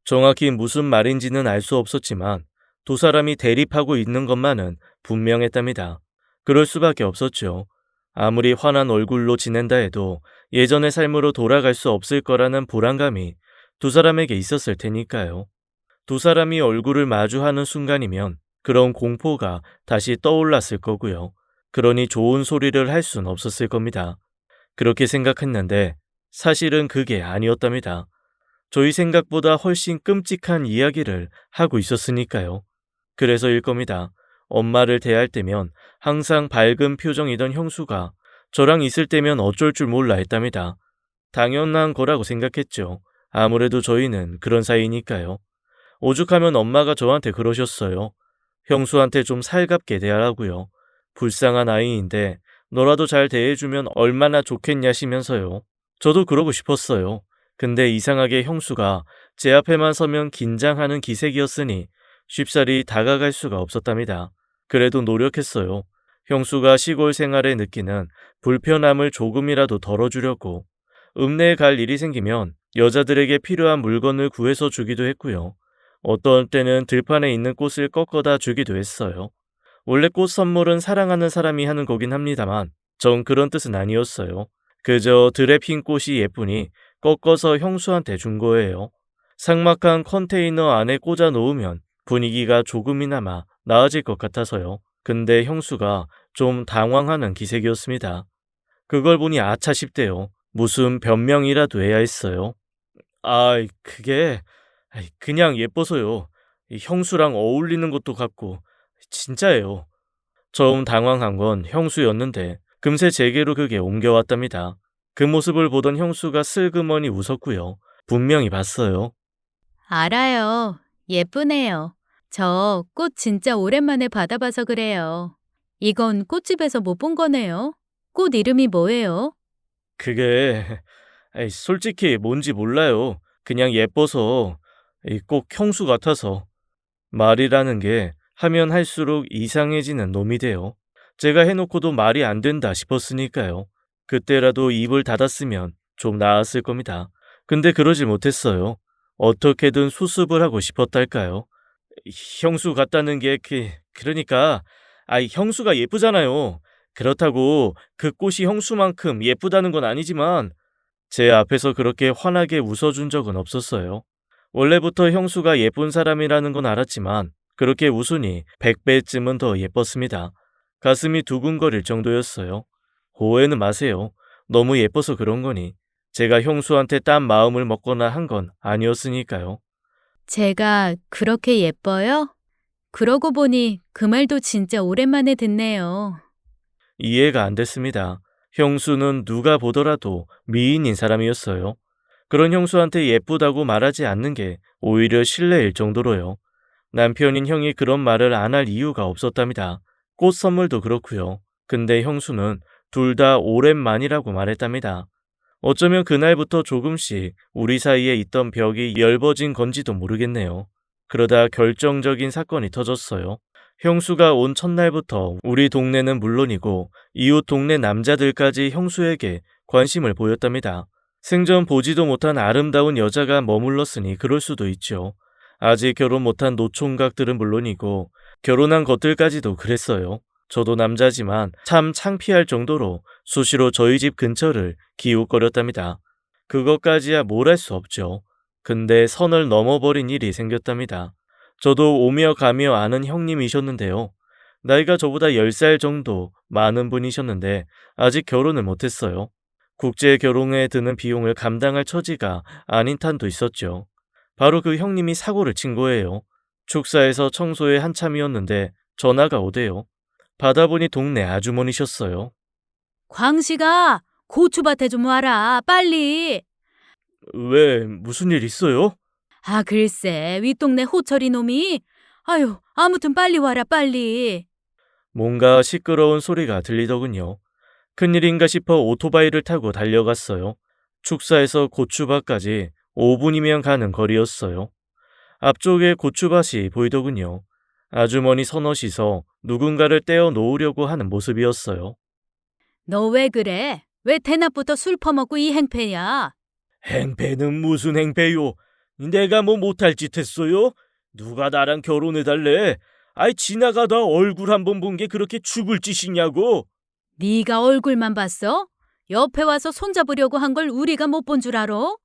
정확히 무슨 말인지는 알 수 없었지만 두 사람이 대립하고 있는 것만은 분명했답니다. 그럴 수밖에 없었죠. 아무리 환한 얼굴로 지낸다 해도 예전의 삶으로 돌아갈 수 없을 거라는 불안감이 두 사람에게 있었을 테니까요. 두 사람이 얼굴을 마주하는 순간이면 그런 공포가 다시 떠올랐을 거고요. 그러니 좋은 소리를 할 순 없었을 겁니다. 그렇게 생각했는데 사실은 그게 아니었답니다. 저희 생각보다 훨씬 끔찍한 이야기를 하고 있었으니까요. 그래서일 겁니다. 엄마를 대할 때면 항상 밝은 표정이던 형수가 저랑 있을 때면 어쩔 줄 몰라 했답니다. 당연한 거라고 생각했죠. 아무래도 저희는 그런 사이니까요. 오죽하면 엄마가 저한테 그러셨어요. 형수한테 좀 살갑게 대하라고요. 불쌍한 아이인데 너라도 잘 대해주면 얼마나 좋겠냐시면서요. 저도 그러고 싶었어요. 근데 이상하게 형수가 제 앞에만 서면 긴장하는 기색이었으니 쉽사리 다가갈 수가 없었답니다. 그래도 노력했어요. 형수가 시골 생활에 느끼는 불편함을 조금이라도 덜어주려고 읍내에 갈 일이 생기면 여자들에게 필요한 물건을 구해서 주기도 했고요. 어떤 때는 들판에 있는 꽃을 꺾어다 주기도 했어요. 원래 꽃 선물은 사랑하는 사람이 하는 거긴 합니다만 전 그런 뜻은 아니었어요. 그저 들에 핀 꽃이 예쁘니 꺾어서 형수한테 준 거예요. 삭막한 컨테이너 안에 꽂아 놓으면 분위기가 조금이나마 나아질 것 같아서요. 근데 형수가 좀 당황하는 기색이었습니다. 그걸 보니 아차 싶대요. 무슨 변명이라도 해야 했어요. 그게 그냥 예뻐서요. 이 형수랑 어울리는 것도 같고 진짜예요. 처음 당황한 건 형수였는데 금세 제게로 그게 옮겨왔답니다. 그 모습을 보던 형수가 슬그머니 웃었고요. 분명히 봤어요. 알아요. 예쁘네요. 저 꽃 진짜 오랜만에 받아봐서 그래요. 이건 꽃집에서 못 본 거네요. 꽃 이름이 뭐예요? 그게 솔직히 뭔지 몰라요. 그냥 예뻐서 꼭 형수 같아서 말이라는 게 하면 할수록 이상해지는 놈이 돼요. 제가 해놓고도 말이 안 된다 싶었으니까요. 그때라도 입을 닫았으면 좀 나았을 겁니다. 근데 그러질 못했어요. 어떻게든 수습을 하고 싶었달까요? 형수 같다는 게 그러니까 형수가 예쁘잖아요. 그렇다고 그 꽃이 형수만큼 예쁘다는 건 아니지만 제 앞에서 그렇게 환하게 웃어준 적은 없었어요. 원래부터 형수가 예쁜 사람이라는 건 알았지만 그렇게 웃으니 100배쯤은 더 예뻤습니다. 가슴이 두근거릴 정도였어요. 오해는 마세요. 너무 예뻐서 그런 거니. 제가 형수한테 딴 마음을 먹거나 한 건 아니었으니까요. 제가 그렇게 예뻐요? 그러고 보니 그 말도 진짜 오랜만에 듣네요. 이해가 안 됐습니다. 형수는 누가 보더라도 미인인 사람이었어요. 그런 형수한테 예쁘다고 말하지 않는 게 오히려 실례일 정도로요. 남편인 형이 그런 말을 안 할 이유가 없었답니다. 꽃 선물도 그렇고요. 근데 형수는 둘 다 오랜만이라고 말했답니다. 어쩌면 그날부터 조금씩 우리 사이에 있던 벽이 엷어진 건지도 모르겠네요. 그러다 결정적인 사건이 터졌어요. 형수가 온 첫날부터 우리 동네는 물론이고 이웃 동네 남자들까지 형수에게 관심을 보였답니다. 생전 보지도 못한 아름다운 여자가 머물렀으니 그럴 수도 있죠. 아직 결혼 못한 노총각들은 물론이고 결혼한 것들까지도 그랬어요. 저도 남자지만 참 창피할 정도로 수시로 저희 집 근처를 기웃거렸답니다. 그것까지야 뭘 할 수 없죠. 근데 선을 넘어버린 일이 생겼답니다. 저도 오며 가며 아는 형님이셨는데요. 나이가 저보다 10살 정도 많은 분이셨는데 아직 결혼을 못했어요. 국제 결혼에 드는 비용을 감당할 처지가 아닌 탄도 있었죠. 바로 그 형님이 사고를 친 거예요. 축사에서 청소에 한참이었는데 전화가 오대요. 받아보니 동네 아주머니셨어요. 광식아, 고추밭에 좀 와라, 빨리. 왜, 무슨 일 있어요? 아, 글쎄, 윗동네 호철이 놈이. 아유, 아무튼 빨리 와라, 빨리. 뭔가 시끄러운 소리가 들리더군요. 큰일인가 싶어 오토바이를 타고 달려갔어요. 축사에서 고추밭까지 5분이면 가는 거리였어요. 앞쪽에 고추밭이 보이더군요. 아주머니 서너시서 누군가를 떼어 놓으려고 하는 모습이었어요. 너 왜 그래? 왜 대낮부터 술 퍼먹고 이 행패야? 행패는 무슨 행패요? 내가 뭐 못할 짓 했어요? 누가 나랑 결혼해달래? 아이 지나가다 얼굴 한 번 본 게 그렇게 죽을 짓이냐고? 네가 얼굴만 봤어? 옆에 와서 손잡으려고 한 걸 우리가 못 본 줄 알아?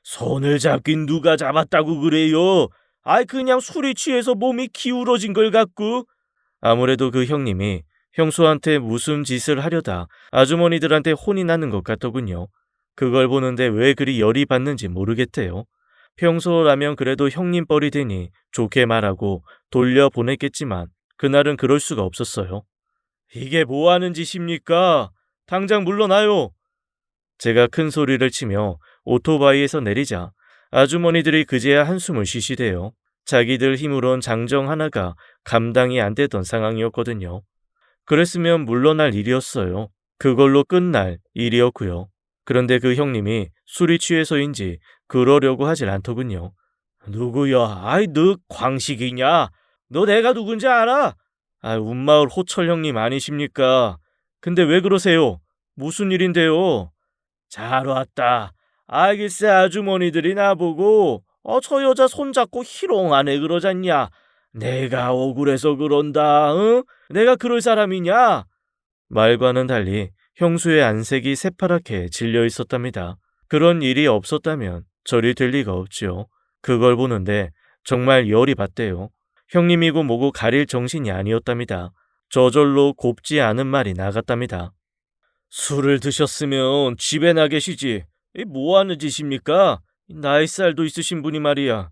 손을 잡긴 누가 잡았다고 그래요? 아이 그냥 술이 취해서 몸이 기울어진 걸 갖고. 아무래도 그 형님이 형수한테 무슨 짓을 하려다 아주머니들한테 혼이 나는 것 같더군요. 그걸 보는데 왜 그리 열이 받는지 모르겠대요. 평소라면 그래도 형님 뻘이 되니 좋게 말하고 돌려보냈겠지만 그날은 그럴 수가 없었어요. 이게 뭐 하는 짓입니까? 당장 물러나요. 제가 큰 소리를 치며 오토바이에서 내리자 아주머니들이 그제야 한숨을 쉬시대요. 자기들 힘으론 장정 하나가 감당이 안 되던 상황이었거든요. 그랬으면 물러날 일이었어요. 그걸로 끝날 일이었고요. 그런데 그 형님이 술이 취해서인지 그러려고 하질 않더군요. 누구야? 아이 너 광식이냐? 너 내가 누군지 알아? 아, 운마을 호철 형님 아니십니까? 근데 왜 그러세요? 무슨 일인데요? 잘 왔다. 알겠어 아주머니들이 나보고 저 여자 손잡고 희롱하네 그러잖냐. 내가 억울해서 그런다. 응? 내가 그럴 사람이냐? 말과는 달리 형수의 안색이 새파랗게 질려 있었답니다. 그런 일이 없었다면 저리 될 리가 없지요. 그걸 보는데 정말 열이 받대요. 형님이고 뭐고 가릴 정신이 아니었답니다. 저절로 곱지 않은 말이 나갔답니다. 술을 드셨으면 집에 나 계시지. 뭐 하는 짓입니까? 나이 살도 있으신 분이 말이야.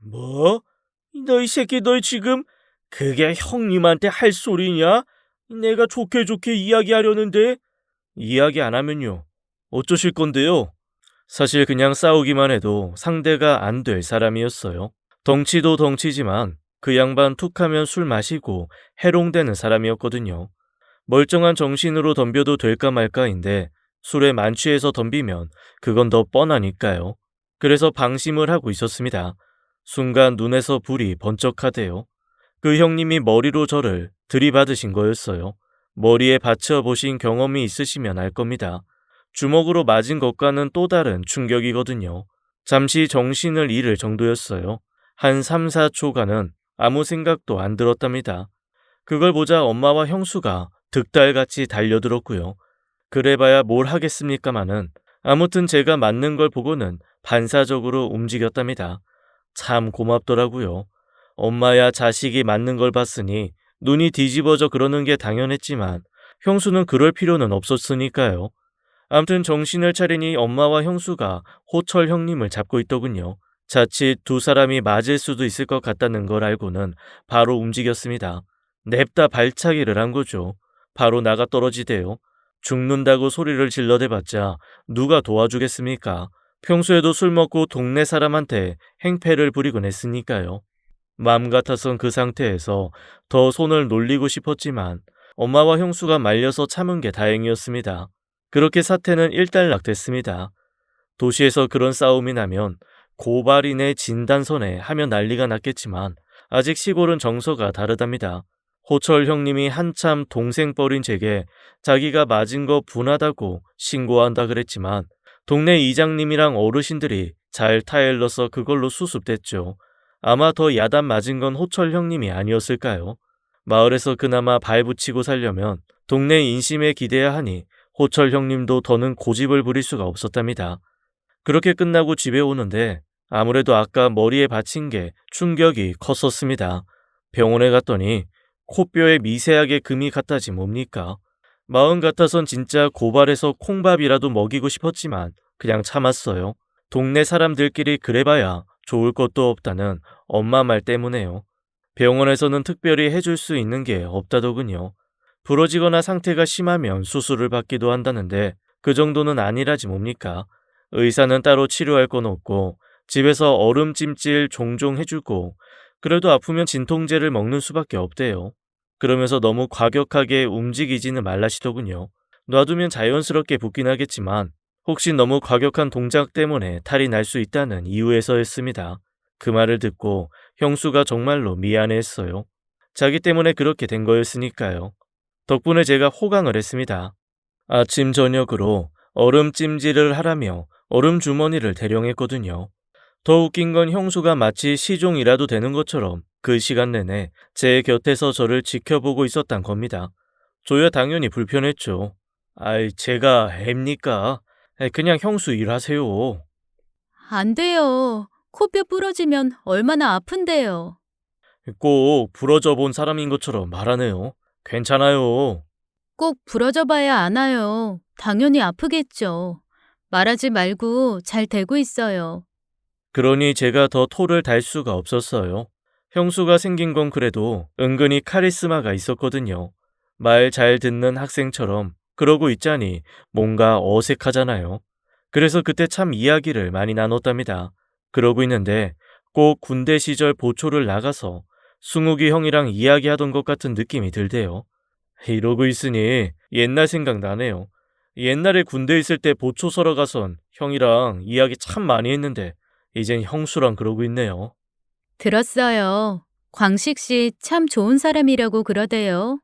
뭐? 너희 새끼 너 지금 그게 형님한테 할 소리냐? 내가 좋게 좋게 이야기하려는데 이야기 안 하면요. 어쩌실 건데요? 사실 그냥 싸우기만 해도 상대가 안 될 사람이었어요. 덩치도 덩치지만 그 양반 툭하면 술 마시고 해롱되는 사람이었거든요. 멀쩡한 정신으로 덤벼도 될까 말까인데 술에 만취해서 덤비면 그건 더 뻔하니까요. 그래서 방심을 하고 있었습니다. 순간 눈에서 불이 번쩍하대요. 그 형님이 머리로 저를 들이받으신 거였어요. 머리에 받쳐보신 경험이 있으시면 알 겁니다. 주먹으로 맞은 것과는 또 다른 충격이거든요. 잠시 정신을 잃을 정도였어요. 한 3, 4초간은 아무 생각도 안 들었답니다. 그걸 보자 엄마와 형수가 득달같이 달려들었고요. 그래봐야 뭘 하겠습니까마는 아무튼 제가 맞는 걸 보고는 반사적으로 움직였답니다. 참 고맙더라고요. 엄마야 자식이 맞는 걸 봤으니 눈이 뒤집어져 그러는 게 당연했지만 형수는 그럴 필요는 없었으니까요. 아무튼 정신을 차리니 엄마와 형수가 호철 형님을 잡고 있더군요. 자칫 두 사람이 맞을 수도 있을 것 같다는 걸 알고는 바로 움직였습니다. 냅다 발차기를 한 거죠. 바로 나가 떨어지대요. 죽는다고 소리를 질러대봤자 누가 도와주겠습니까? 평소에도 술 먹고 동네 사람한테 행패를 부리곤 했으니까요. 맘 같아선 그 상태에서 더 손을 놀리고 싶었지만 엄마와 형수가 말려서 참은 게 다행이었습니다. 그렇게 사태는 일단락됐습니다. 도시에서 그런 싸움이 나면 고발인의 진단서네 하면 난리가 났겠지만 아직 시골은 정서가 다르답니다. 호철 형님이 한참 동생 뻘인 제게 자기가 맞은 거 분하다고 신고한다 그랬지만 동네 이장님이랑 어르신들이 잘 타일러서 그걸로 수습됐죠. 아마 더 야단 맞은 건 호철 형님이 아니었을까요? 마을에서 그나마 발붙이고 살려면 동네 인심에 기대야 하니 호철 형님도 더는 고집을 부릴 수가 없었답니다. 그렇게 끝나고 집에 오는데 아무래도 아까 머리에 받친 게 충격이 컸었습니다. 병원에 갔더니 코뼈에 미세하게 금이 갔다지 뭡니까? 마음 같아선 진짜 고발해서 콩밥이라도 먹이고 싶었지만 그냥 참았어요. 동네 사람들끼리 그래봐야 좋을 것도 없다는 엄마 말 때문에요. 병원에서는 특별히 해줄 수 있는 게 없다더군요. 부러지거나 상태가 심하면 수술을 받기도 한다는데 그 정도는 아니라지 뭡니까? 의사는 따로 치료할 건 없고 집에서 얼음찜질 종종 해주고 그래도 아프면 진통제를 먹는 수밖에 없대요. 그러면서 너무 과격하게 움직이지는 말라시더군요. 놔두면 자연스럽게 붓긴 하겠지만 혹시 너무 과격한 동작 때문에 탈이 날 수 있다는 이유에서였습니다. 그 말을 듣고 형수가 정말로 미안해했어요. 자기 때문에 그렇게 된 거였으니까요. 덕분에 제가 호강을 했습니다. 아침 저녁으로 얼음 찜질을 하라며 얼음 주머니를 대령했거든요. 더 웃긴 건 형수가 마치 시종이라도 되는 것처럼 그 시간 내내 제 곁에서 저를 지켜보고 있었단 겁니다. 저야 당연히 불편했죠. 아이, 제가 애입니까? 그냥 형수 일하세요. 안 돼요. 코뼈 부러지면 얼마나 아픈데요. 꼭 부러져 본 사람인 것처럼 말하네요. 괜찮아요. 꼭 부러져 봐야 아나요. 당연히 아프겠죠. 말하지 말고 잘 되고 있어요. 그러니 제가 더 토를 달 수가 없었어요. 형수가 생긴 건 그래도 은근히 카리스마가 있었거든요. 말 잘 듣는 학생처럼 그러고 있자니 뭔가 어색하잖아요. 그래서 그때 참 이야기를 많이 나눴답니다. 그러고 있는데 꼭 군대 시절 보초를 나가서 승욱이 형이랑 이야기하던 것 같은 느낌이 들대요. 이러고 있으니 옛날 생각나네요. 옛날에 군대 있을 때 보초 서러 가선 형이랑 이야기 참 많이 했는데 이젠 형수랑 그러고 있네요. 들었어요. 광식 씨 참 좋은 사람이라고 그러대요.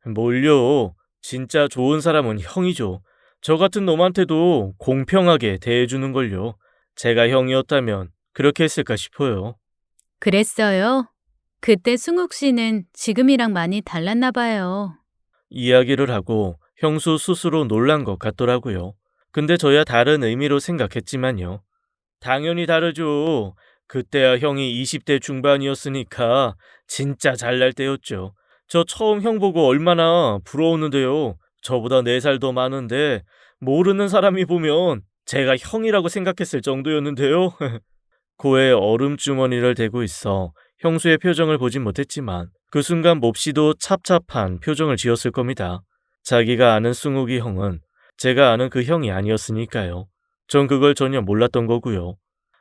뭘요? 진짜 좋은 사람은 형이죠. 저 같은 놈한테도 공평하게 대해주는걸요. 제가 형이었다면 그렇게 했을까 싶어요. 그랬어요? 그때 승욱 씨는 지금이랑 많이 달랐나 봐요. 이야기를 하고 형수 스스로 놀란 것 같더라고요. 근데 저야 다른 의미로 생각했지만요. 당연히 다르죠. 그때야 형이 20대 중반이었으니까 진짜 잘날 때였죠. 저 처음 형 보고 얼마나 부러웠는데요. 저보다 4살 더 많은데 모르는 사람이 보면 제가 형이라고 생각했을 정도였는데요. 코에 얼음주머니를 대고 있어 형수의 표정을 보진 못했지만 그 순간 몹시도 찹찹한 표정을 지었을 겁니다. 자기가 아는 승욱이 형은 제가 아는 그 형이 아니었으니까요. 전 그걸 전혀 몰랐던 거고요.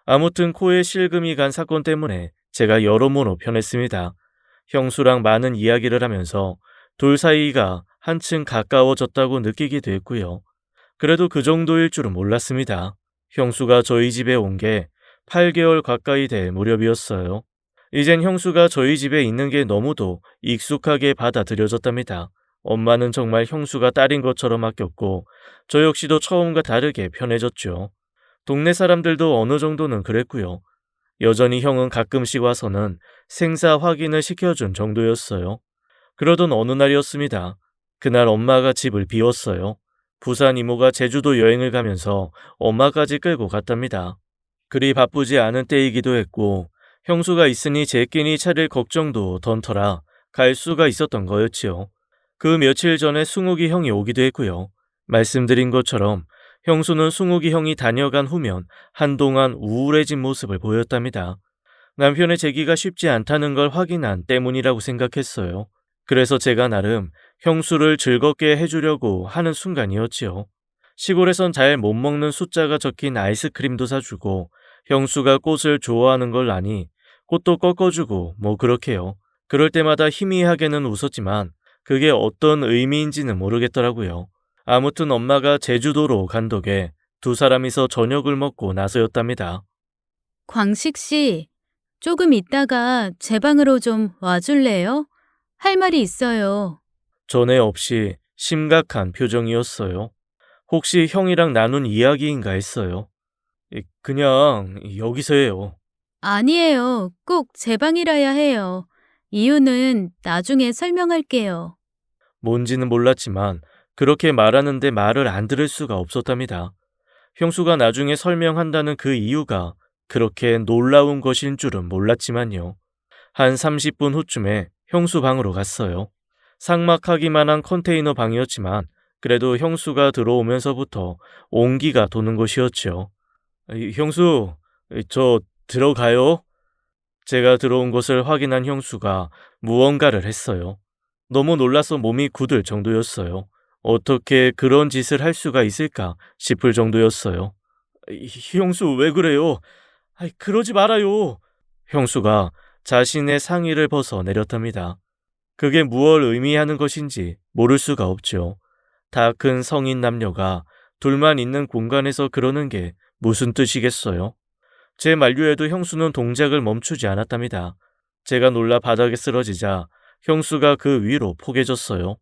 아무튼 코에 실금이 간 사건 때문에 제가 여러모로 편했습니다. 형수랑 많은 이야기를 하면서 둘 사이가 한층 가까워졌다고 느끼기도 했고요. 그래도 그 정도일 줄은 몰랐습니다. 형수가 저희 집에 온 게 8개월 가까이 될 무렵이었어요. 이젠 형수가 저희 집에 있는 게 너무도 익숙하게 받아들여졌답니다. 엄마는 정말 형수가 딸인 것처럼 아꼈고 저 역시도 처음과 다르게 편해졌죠. 동네 사람들도 어느 정도는 그랬고요. 여전히 형은 가끔씩 와서는 생사 확인을 시켜준 정도였어요. 그러던 어느 날이었습니다. 그날 엄마가 집을 비웠어요. 부산 이모가 제주도 여행을 가면서 엄마까지 끌고 갔답니다. 그리 바쁘지 않은 때이기도 했고 형수가 있으니 제 끼니 차릴 걱정도 덜터라 갈 수가 있었던 거였지요. 그 며칠 전에 승욱이 형이 오기도 했고요. 말씀드린 것처럼 형수는 승욱이 형이 다녀간 후면 한동안 우울해진 모습을 보였답니다. 남편의 재기가 쉽지 않다는 걸 확인한 때문이라고 생각했어요. 그래서 제가 나름 형수를 즐겁게 해주려고 하는 순간이었지요. 시골에선 잘 못 먹는 숫자가 적힌 아이스크림도 사주고 형수가 꽃을 좋아하는 걸 아니 꽃도 꺾어주고 뭐 그렇게요. 그럴 때마다 희미하게는 웃었지만 그게 어떤 의미인지는 모르겠더라고요. 아무튼 엄마가 제주도로 간 덕에 두 사람이서 저녁을 먹고 나서였답니다. 광식 씨, 조금 있다가 제 방으로 좀 와줄래요? 할 말이 있어요. 전에 없이 심각한 표정이었어요. 혹시 형이랑 나눈 이야기인가 했어요. 그냥 여기서 해요. 아니에요. 꼭 제 방이라야 해요. 이유는 나중에 설명할게요. 뭔지는 몰랐지만 그렇게 말하는데 말을 안 들을 수가 없었답니다. 형수가 나중에 설명한다는 그 이유가 그렇게 놀라운 것인 줄은 몰랐지만요. 한 30분 후쯤에 형수 방으로 갔어요. 삭막하기만 한 컨테이너 방이었지만 그래도 형수가 들어오면서부터 온기가 도는 곳이었죠. 형수, 저 들어가요? 제가 들어온 것을 확인한 형수가 무언가를 했어요. 너무 놀라서 몸이 굳을 정도였어요. 어떻게 그런 짓을 할 수가 있을까 싶을 정도였어요. 형수, 왜 그래요? 그러지 말아요. 형수가 자신의 상의를 벗어 내렸답니다. 그게 무엇을 의미하는 것인지 모를 수가 없죠. 다 큰 성인 남녀가 둘만 있는 공간에서 그러는 게 무슨 뜻이겠어요? 제 만류에도 형수는 동작을 멈추지 않았답니다. 제가 놀라 바닥에 쓰러지자 형수가 그 위로 포개졌어요.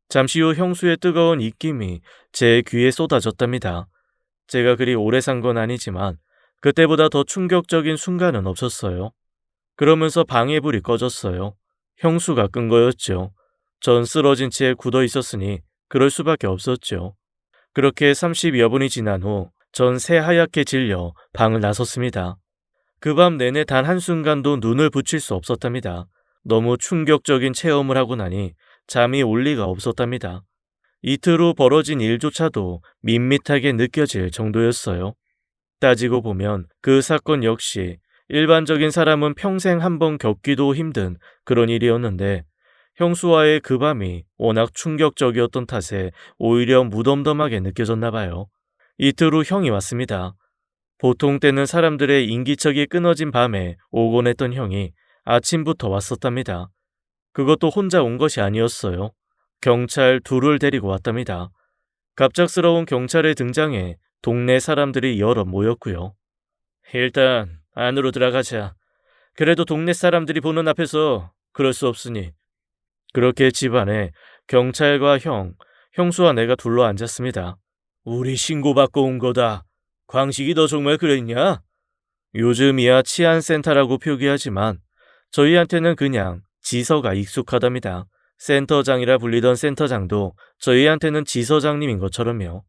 잠시 후 형수의 뜨거운 입김이 제 귀에 쏟아졌답니다. 제가 그리 오래 산 건 아니지만 그때보다 더 충격적인 순간은 없었어요. 그러면서 방에 불이 꺼졌어요. 형수가 끈 거였죠. 전 쓰러진 채 굳어 있었으니 그럴 수밖에 없었죠. 그렇게 30여 분이 지난 후 전 새하얗게 질려 방을 나섰습니다. 그 밤 내내 단 한순간도 눈을 붙일 수 없었답니다. 너무 충격적인 체험을 하고 나니 잠이 올 리가 없었답니다. 이틀 후 벌어진 일조차도 밋밋하게 느껴질 정도였어요. 따지고 보면 그 사건 역시 일반적인 사람은 평생 한 번 겪기도 힘든 그런 일이었는데 형수와의 그 밤이 워낙 충격적이었던 탓에 오히려 무덤덤하게 느껴졌나 봐요. 이틀 후 형이 왔습니다. 보통 때는 사람들의 인기척이 끊어진 밤에 오곤 했던 형이 아침부터 왔었답니다. 그것도 혼자 온 것이 아니었어요. 경찰 둘을 데리고 왔답니다. 갑작스러운 경찰의 등장에 동네 사람들이 여러 모였고요. 일단 안으로 들어가자. 그래도 동네 사람들이 보는 앞에서 그럴 수 없으니. 그렇게 집안에 경찰과 형수와 내가 둘러 앉았습니다. 우리 신고받고 온 거다. 광식이 너 정말 그랬냐? 요즘이야 치안센터라고 표기하지만 저희한테는 그냥 지서가 익숙하답니다. 센터장이라 불리던 센터장도 저희한테는 지서장님인 것처럼요.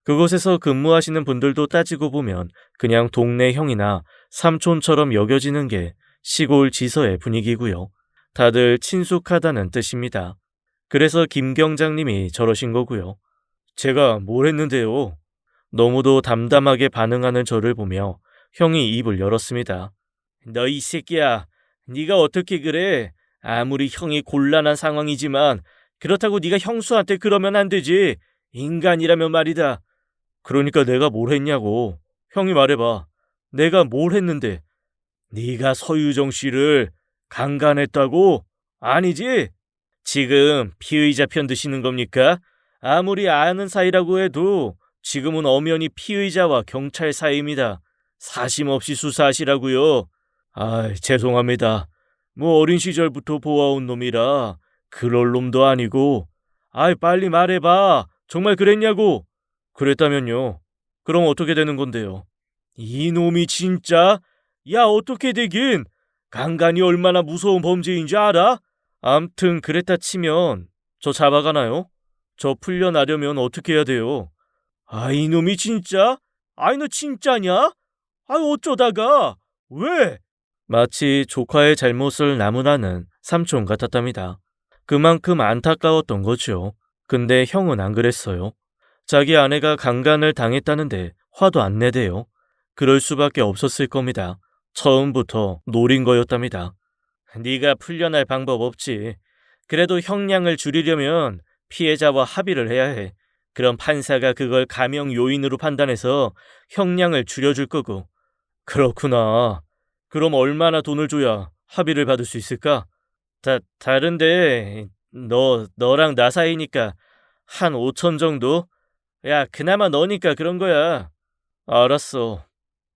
그곳에서 근무하시는 분들도 따지고 보면 그냥 동네 형이나 삼촌처럼 여겨지는 게 시골 지서의 분위기고요. 다들 친숙하다는 뜻입니다. 그래서 김 경장님이 저러신 거고요. 제가 뭘 했는데요? 너무도 담담하게 반응하는 저를 보며 형이 입을 열었습니다. 너 이 새끼야, 네가 어떻게 그래? 아무리 형이 곤란한 상황이지만 그렇다고 네가 형수한테 그러면 안 되지. 인간이라면 말이다. 그러니까 내가 뭘 했냐고. 형이 말해봐. 내가 뭘 했는데. 네가 서유정 씨를 강간했다고? 아니지? 지금 피의자 편 드시는 겁니까? 아무리 아는 사이라고 해도 지금은 엄연히 피의자와 경찰 사이입니다. 사심 없이 수사하시라고요. 죄송합니다. 뭐 어린 시절부터 보아온 놈이라 그럴 놈도 아니고. 빨리 말해봐. 정말 그랬냐고. 그랬다면요. 그럼 어떻게 되는 건데요? 이놈이 진짜? 야, 어떻게 되긴? 강간이 얼마나 무서운 범죄인지 알아? 암튼 그랬다 치면 저 잡아가나요? 저 풀려나려면 어떻게 해야 돼요? 이놈이 진짜? 너 진짜냐? 어쩌다가? 왜? 마치 조카의 잘못을 나무라는 삼촌 같았답니다. 그만큼 안타까웠던 거죠. 근데 형은 안 그랬어요. 자기 아내가 강간을 당했다는데 화도 안 내대요. 그럴 수밖에 없었을 겁니다. 처음부터 노린 거였답니다. 네가 풀려날 방법 없지. 그래도 형량을 줄이려면 피해자와 합의를 해야 해. 그럼 판사가 그걸 감형 요인으로 판단해서 형량을 줄여줄 거고. 그렇구나. 그럼 얼마나 돈을 줘야 합의를 받을 수 있을까? 다른데 너랑 나 사이니까 한 5천 정도? 야, 그나마 너니까 그런 거야. 알았어.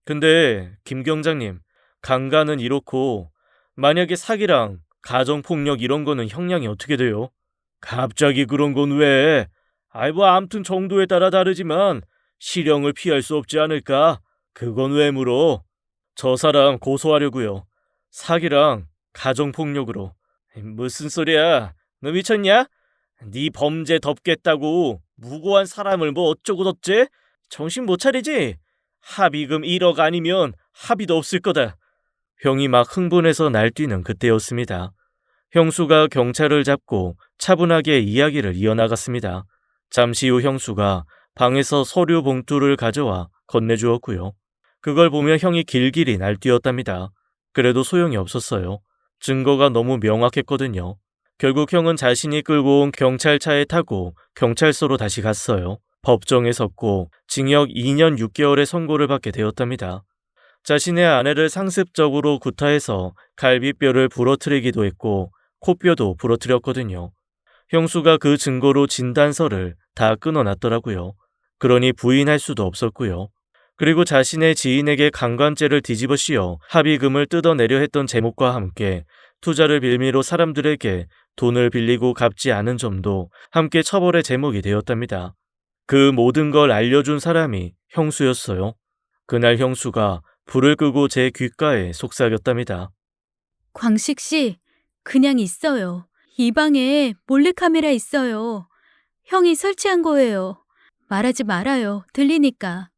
근데 김 경장님, 강간은 이렇고 만약에 사기랑 가정폭력 이런 거는 형량이 어떻게 돼요? 갑자기 그런 건 왜? 뭐 암튼 정도에 따라 다르지만 실형을 피할 수 없지 않을까? 그건 왜 물어? 저 사람 고소하려고요. 사기랑 가정폭력으로. 무슨 소리야? 너 미쳤냐? 네 범죄 덮겠다고 무고한 사람을 뭐 어쩌고 덮지? 정신 못 차리지? 합의금 1억 아니면 합의도 없을 거다. 형이 막 흥분해서 날뛰는 그때였습니다. 형수가 경찰을 잡고 차분하게 이야기를 이어나갔습니다. 잠시 후 형수가 방에서 서류 봉투를 가져와 건네주었고요. 그걸 보며 형이 길길이 날뛰었답니다. 그래도 소용이 없었어요. 증거가 너무 명확했거든요. 결국 형은 자신이 끌고 온 경찰차에 타고 경찰서로 다시 갔어요. 법정에 섰고 징역 2년 6개월의 선고를 받게 되었답니다. 자신의 아내를 상습적으로 구타해서 갈비뼈를 부러뜨리기도 했고 코뼈도 부러뜨렸거든요. 형수가 그 증거로 진단서를 다 끊어놨더라고요. 그러니 부인할 수도 없었고요. 그리고 자신의 지인에게 강간죄를 뒤집어 씌워 합의금을 뜯어내려 했던 제목과 함께 투자를 빌미로 사람들에게 돈을 빌리고 갚지 않은 점도 함께 처벌의 제목이 되었답니다. 그 모든 걸 알려준 사람이 형수였어요. 그날 형수가 불을 끄고 제 귓가에 속삭였답니다. 광식 씨, 그냥 있어요. 이 방에 몰래카메라 있어요. 형이 설치한 거예요. 말하지 말아요. 들리니까.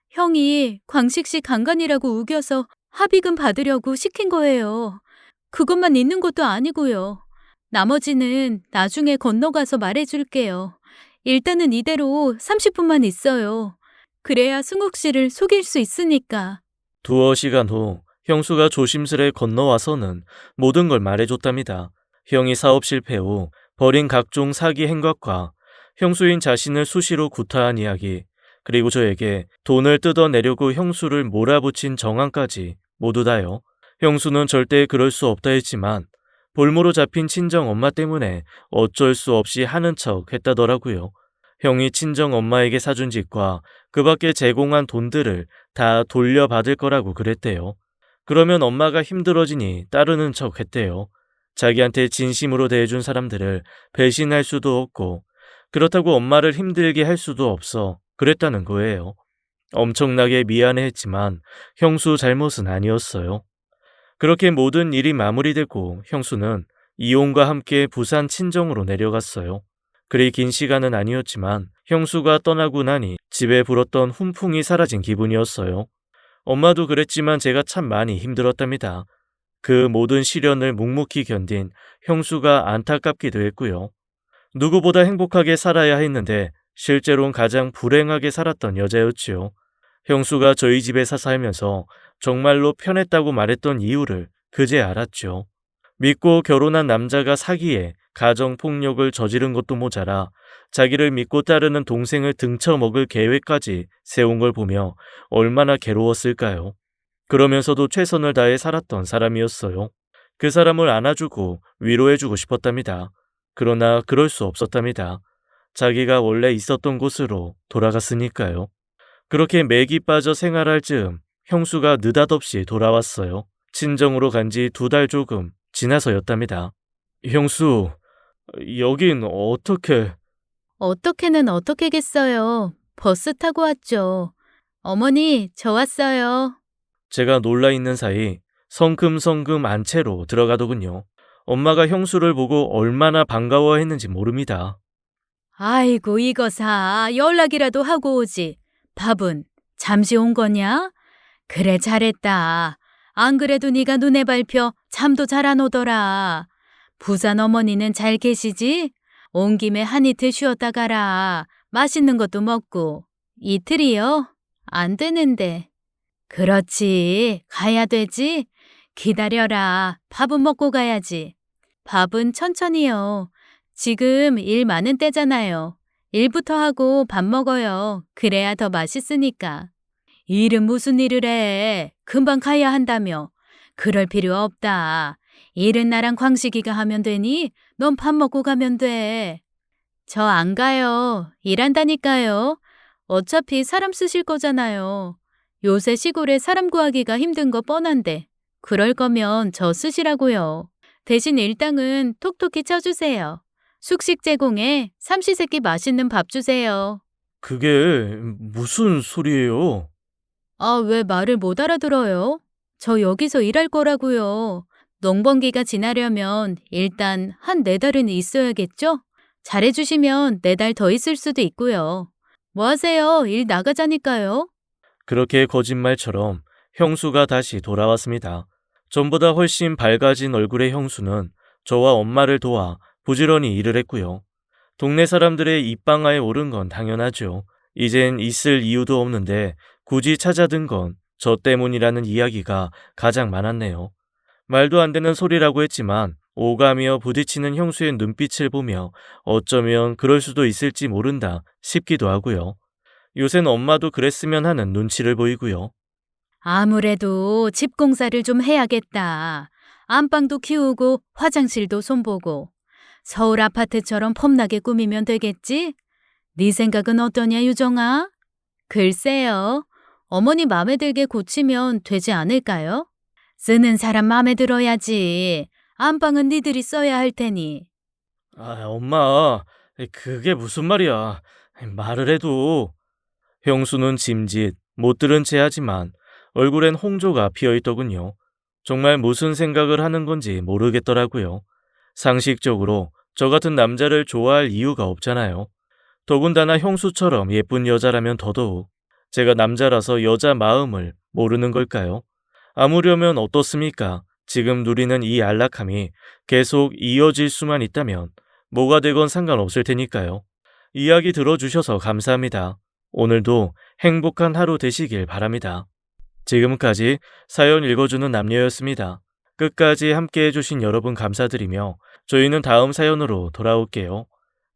형이 광식 씨 강간이라고 우겨서 합의금 받으려고 시킨 거예요. 그것만 있는 것도 아니고요. 나머지는 나중에 건너가서 말해줄게요. 일단은 이대로 30분만 있어요. 그래야 승욱 씨를 속일 수 있으니까. 두어 시간 후 형수가 조심스레 건너와서는 모든 걸 말해줬답니다. 형이 사업 실패 후 벌인 각종 사기 행각과 형수인 자신을 수시로 구타한 이야기, 그리고 저에게 돈을 뜯어내려고 형수를 몰아붙인 정황까지 모두 다요. 형수는 절대 그럴 수 없다 했지만 볼모로 잡힌 친정 엄마 때문에 어쩔 수 없이 하는 척 했다더라고요. 형이 친정 엄마에게 사준 집과 그 밖에 제공한 돈들을 다 돌려받을 거라고 그랬대요. 그러면 엄마가 힘들어지니 따르는 척 했대요. 자기한테 진심으로 대해준 사람들을 배신할 수도 없고 그렇다고 엄마를 힘들게 할 수도 없어 그랬다는 거예요. 엄청나게 미안해했지만 형수 잘못은 아니었어요. 그렇게 모든 일이 마무리되고 형수는 이혼과 함께 부산 친정으로 내려갔어요. 그리 긴 시간은 아니었지만 형수가 떠나고 나니 집에 불었던 훈풍이 사라진 기분이었어요. 엄마도 그랬지만 제가 참 많이 힘들었답니다. 그 모든 시련을 묵묵히 견딘 형수가 안타깝기도 했고요. 누구보다 행복하게 살아야 했는데 실제로는 가장 불행하게 살았던 여자였지요. 형수가 저희 집에서 살면서 정말로 편했다고 말했던 이유를 그제 알았죠. 믿고 결혼한 남자가 사기에 가정폭력을 저지른 것도 모자라 자기를 믿고 따르는 동생을 등쳐먹을 계획까지 세운 걸 보며 얼마나 괴로웠을까요? 그러면서도 최선을 다해 살았던 사람이었어요. 그 사람을 안아주고 위로해주고 싶었답니다. 그러나 그럴 수 없었답니다. 자기가 원래 있었던 곳으로 돌아갔으니까요. 그렇게 맥이 빠져 생활할 즈음 형수가 느닷없이 돌아왔어요. 친정으로 간 지 2달 조금 지나서였답니다. 형수, 여긴 어떻게... 어떻게는 어떻게겠어요. 버스 타고 왔죠. 어머니, 저 왔어요. 제가 놀라 있는 사이 성큼성큼 안채로 들어가더군요. 엄마가 형수를 보고 얼마나 반가워했는지 모릅니다. 아이고, 이거사. 연락이라도 하고 오지. 밥은 잠시 온 거냐? 그래, 잘했다. 안 그래도 네가 눈에 밟혀 잠도 잘 안 오더라. 부산 어머니는 잘 계시지? 온 김에 한 이틀 쉬었다 가라. 맛있는 것도 먹고. 이틀이요? 안 되는데. 그렇지. 가야 되지. 기다려라. 밥은 먹고 가야지. 밥은 천천히요. 지금 일 많은 때잖아요. 일부터 하고 밥 먹어요. 그래야 더 맛있으니까. 일은 무슨 일을 해. 금방 가야 한다며. 그럴 필요 없다. 일은 나랑 광식이가 하면 되니 넌 밥 먹고 가면 돼. 저 안 가요. 일한다니까요. 어차피 사람 쓰실 거잖아요. 요새 시골에 사람 구하기가 힘든 거 뻔한데. 그럴 거면 저 쓰시라고요. 대신 일당은 톡톡히 쳐주세요. 숙식 제공에 삼시세끼 맛있는 밥 주세요. 그게 무슨 소리예요? 아, 왜 말을 못 알아들어요? 저 여기서 일할 거라고요. 농번기가 지나려면 일단 한 4달은 있어야겠죠? 잘해주시면 4달 더 있을 수도 있고요. 뭐 하세요? 일 나가자니까요. 그렇게 거짓말처럼 형수가 다시 돌아왔습니다. 전보다 훨씬 밝아진 얼굴의 형수는 저와 엄마를 도와 부지런히 일을 했고요. 동네 사람들의 입방아에 오른 건 당연하죠. 이젠 있을 이유도 없는데 굳이 찾아든 건 저 때문이라는 이야기가 가장 많았네요. 말도 안 되는 소리라고 했지만 오가며 부딪히는 형수의 눈빛을 보며 어쩌면 그럴 수도 있을지 모른다 싶기도 하고요. 요샌 엄마도 그랬으면 하는 눈치를 보이고요. 아무래도 집 공사를 좀 해야겠다. 안방도 키우고 화장실도 손보고. 서울 아파트처럼 폼나게 꾸미면 되겠지? 네 생각은 어떠냐, 유정아? 글쎄요. 어머니 마음에 들게 고치면 되지 않을까요? 쓰는 사람 마음에 들어야지. 안방은 니들이 써야 할 테니. 아, 엄마, 그게 무슨 말이야. 말을 해도. 형수는 짐짓, 못 들은 채 하지만 얼굴엔 홍조가 피어 있더군요. 정말 무슨 생각을 하는 건지 모르겠더라고요. 상식적으로 저 같은 남자를 좋아할 이유가 없잖아요. 더군다나 형수처럼 예쁜 여자라면 더더욱. 제가 남자라서 여자 마음을 모르는 걸까요? 아무려면 어떻습니까? 지금 누리는 이 안락함이 계속 이어질 수만 있다면 뭐가 되건 상관없을 테니까요. 이야기 들어주셔서 감사합니다. 오늘도 행복한 하루 되시길 바랍니다. 지금까지 사연 읽어주는 남녀였습니다. 끝까지 함께 해주신 여러분 감사드리며 저희는 다음 사연으로 돌아올게요.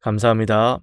감사합니다.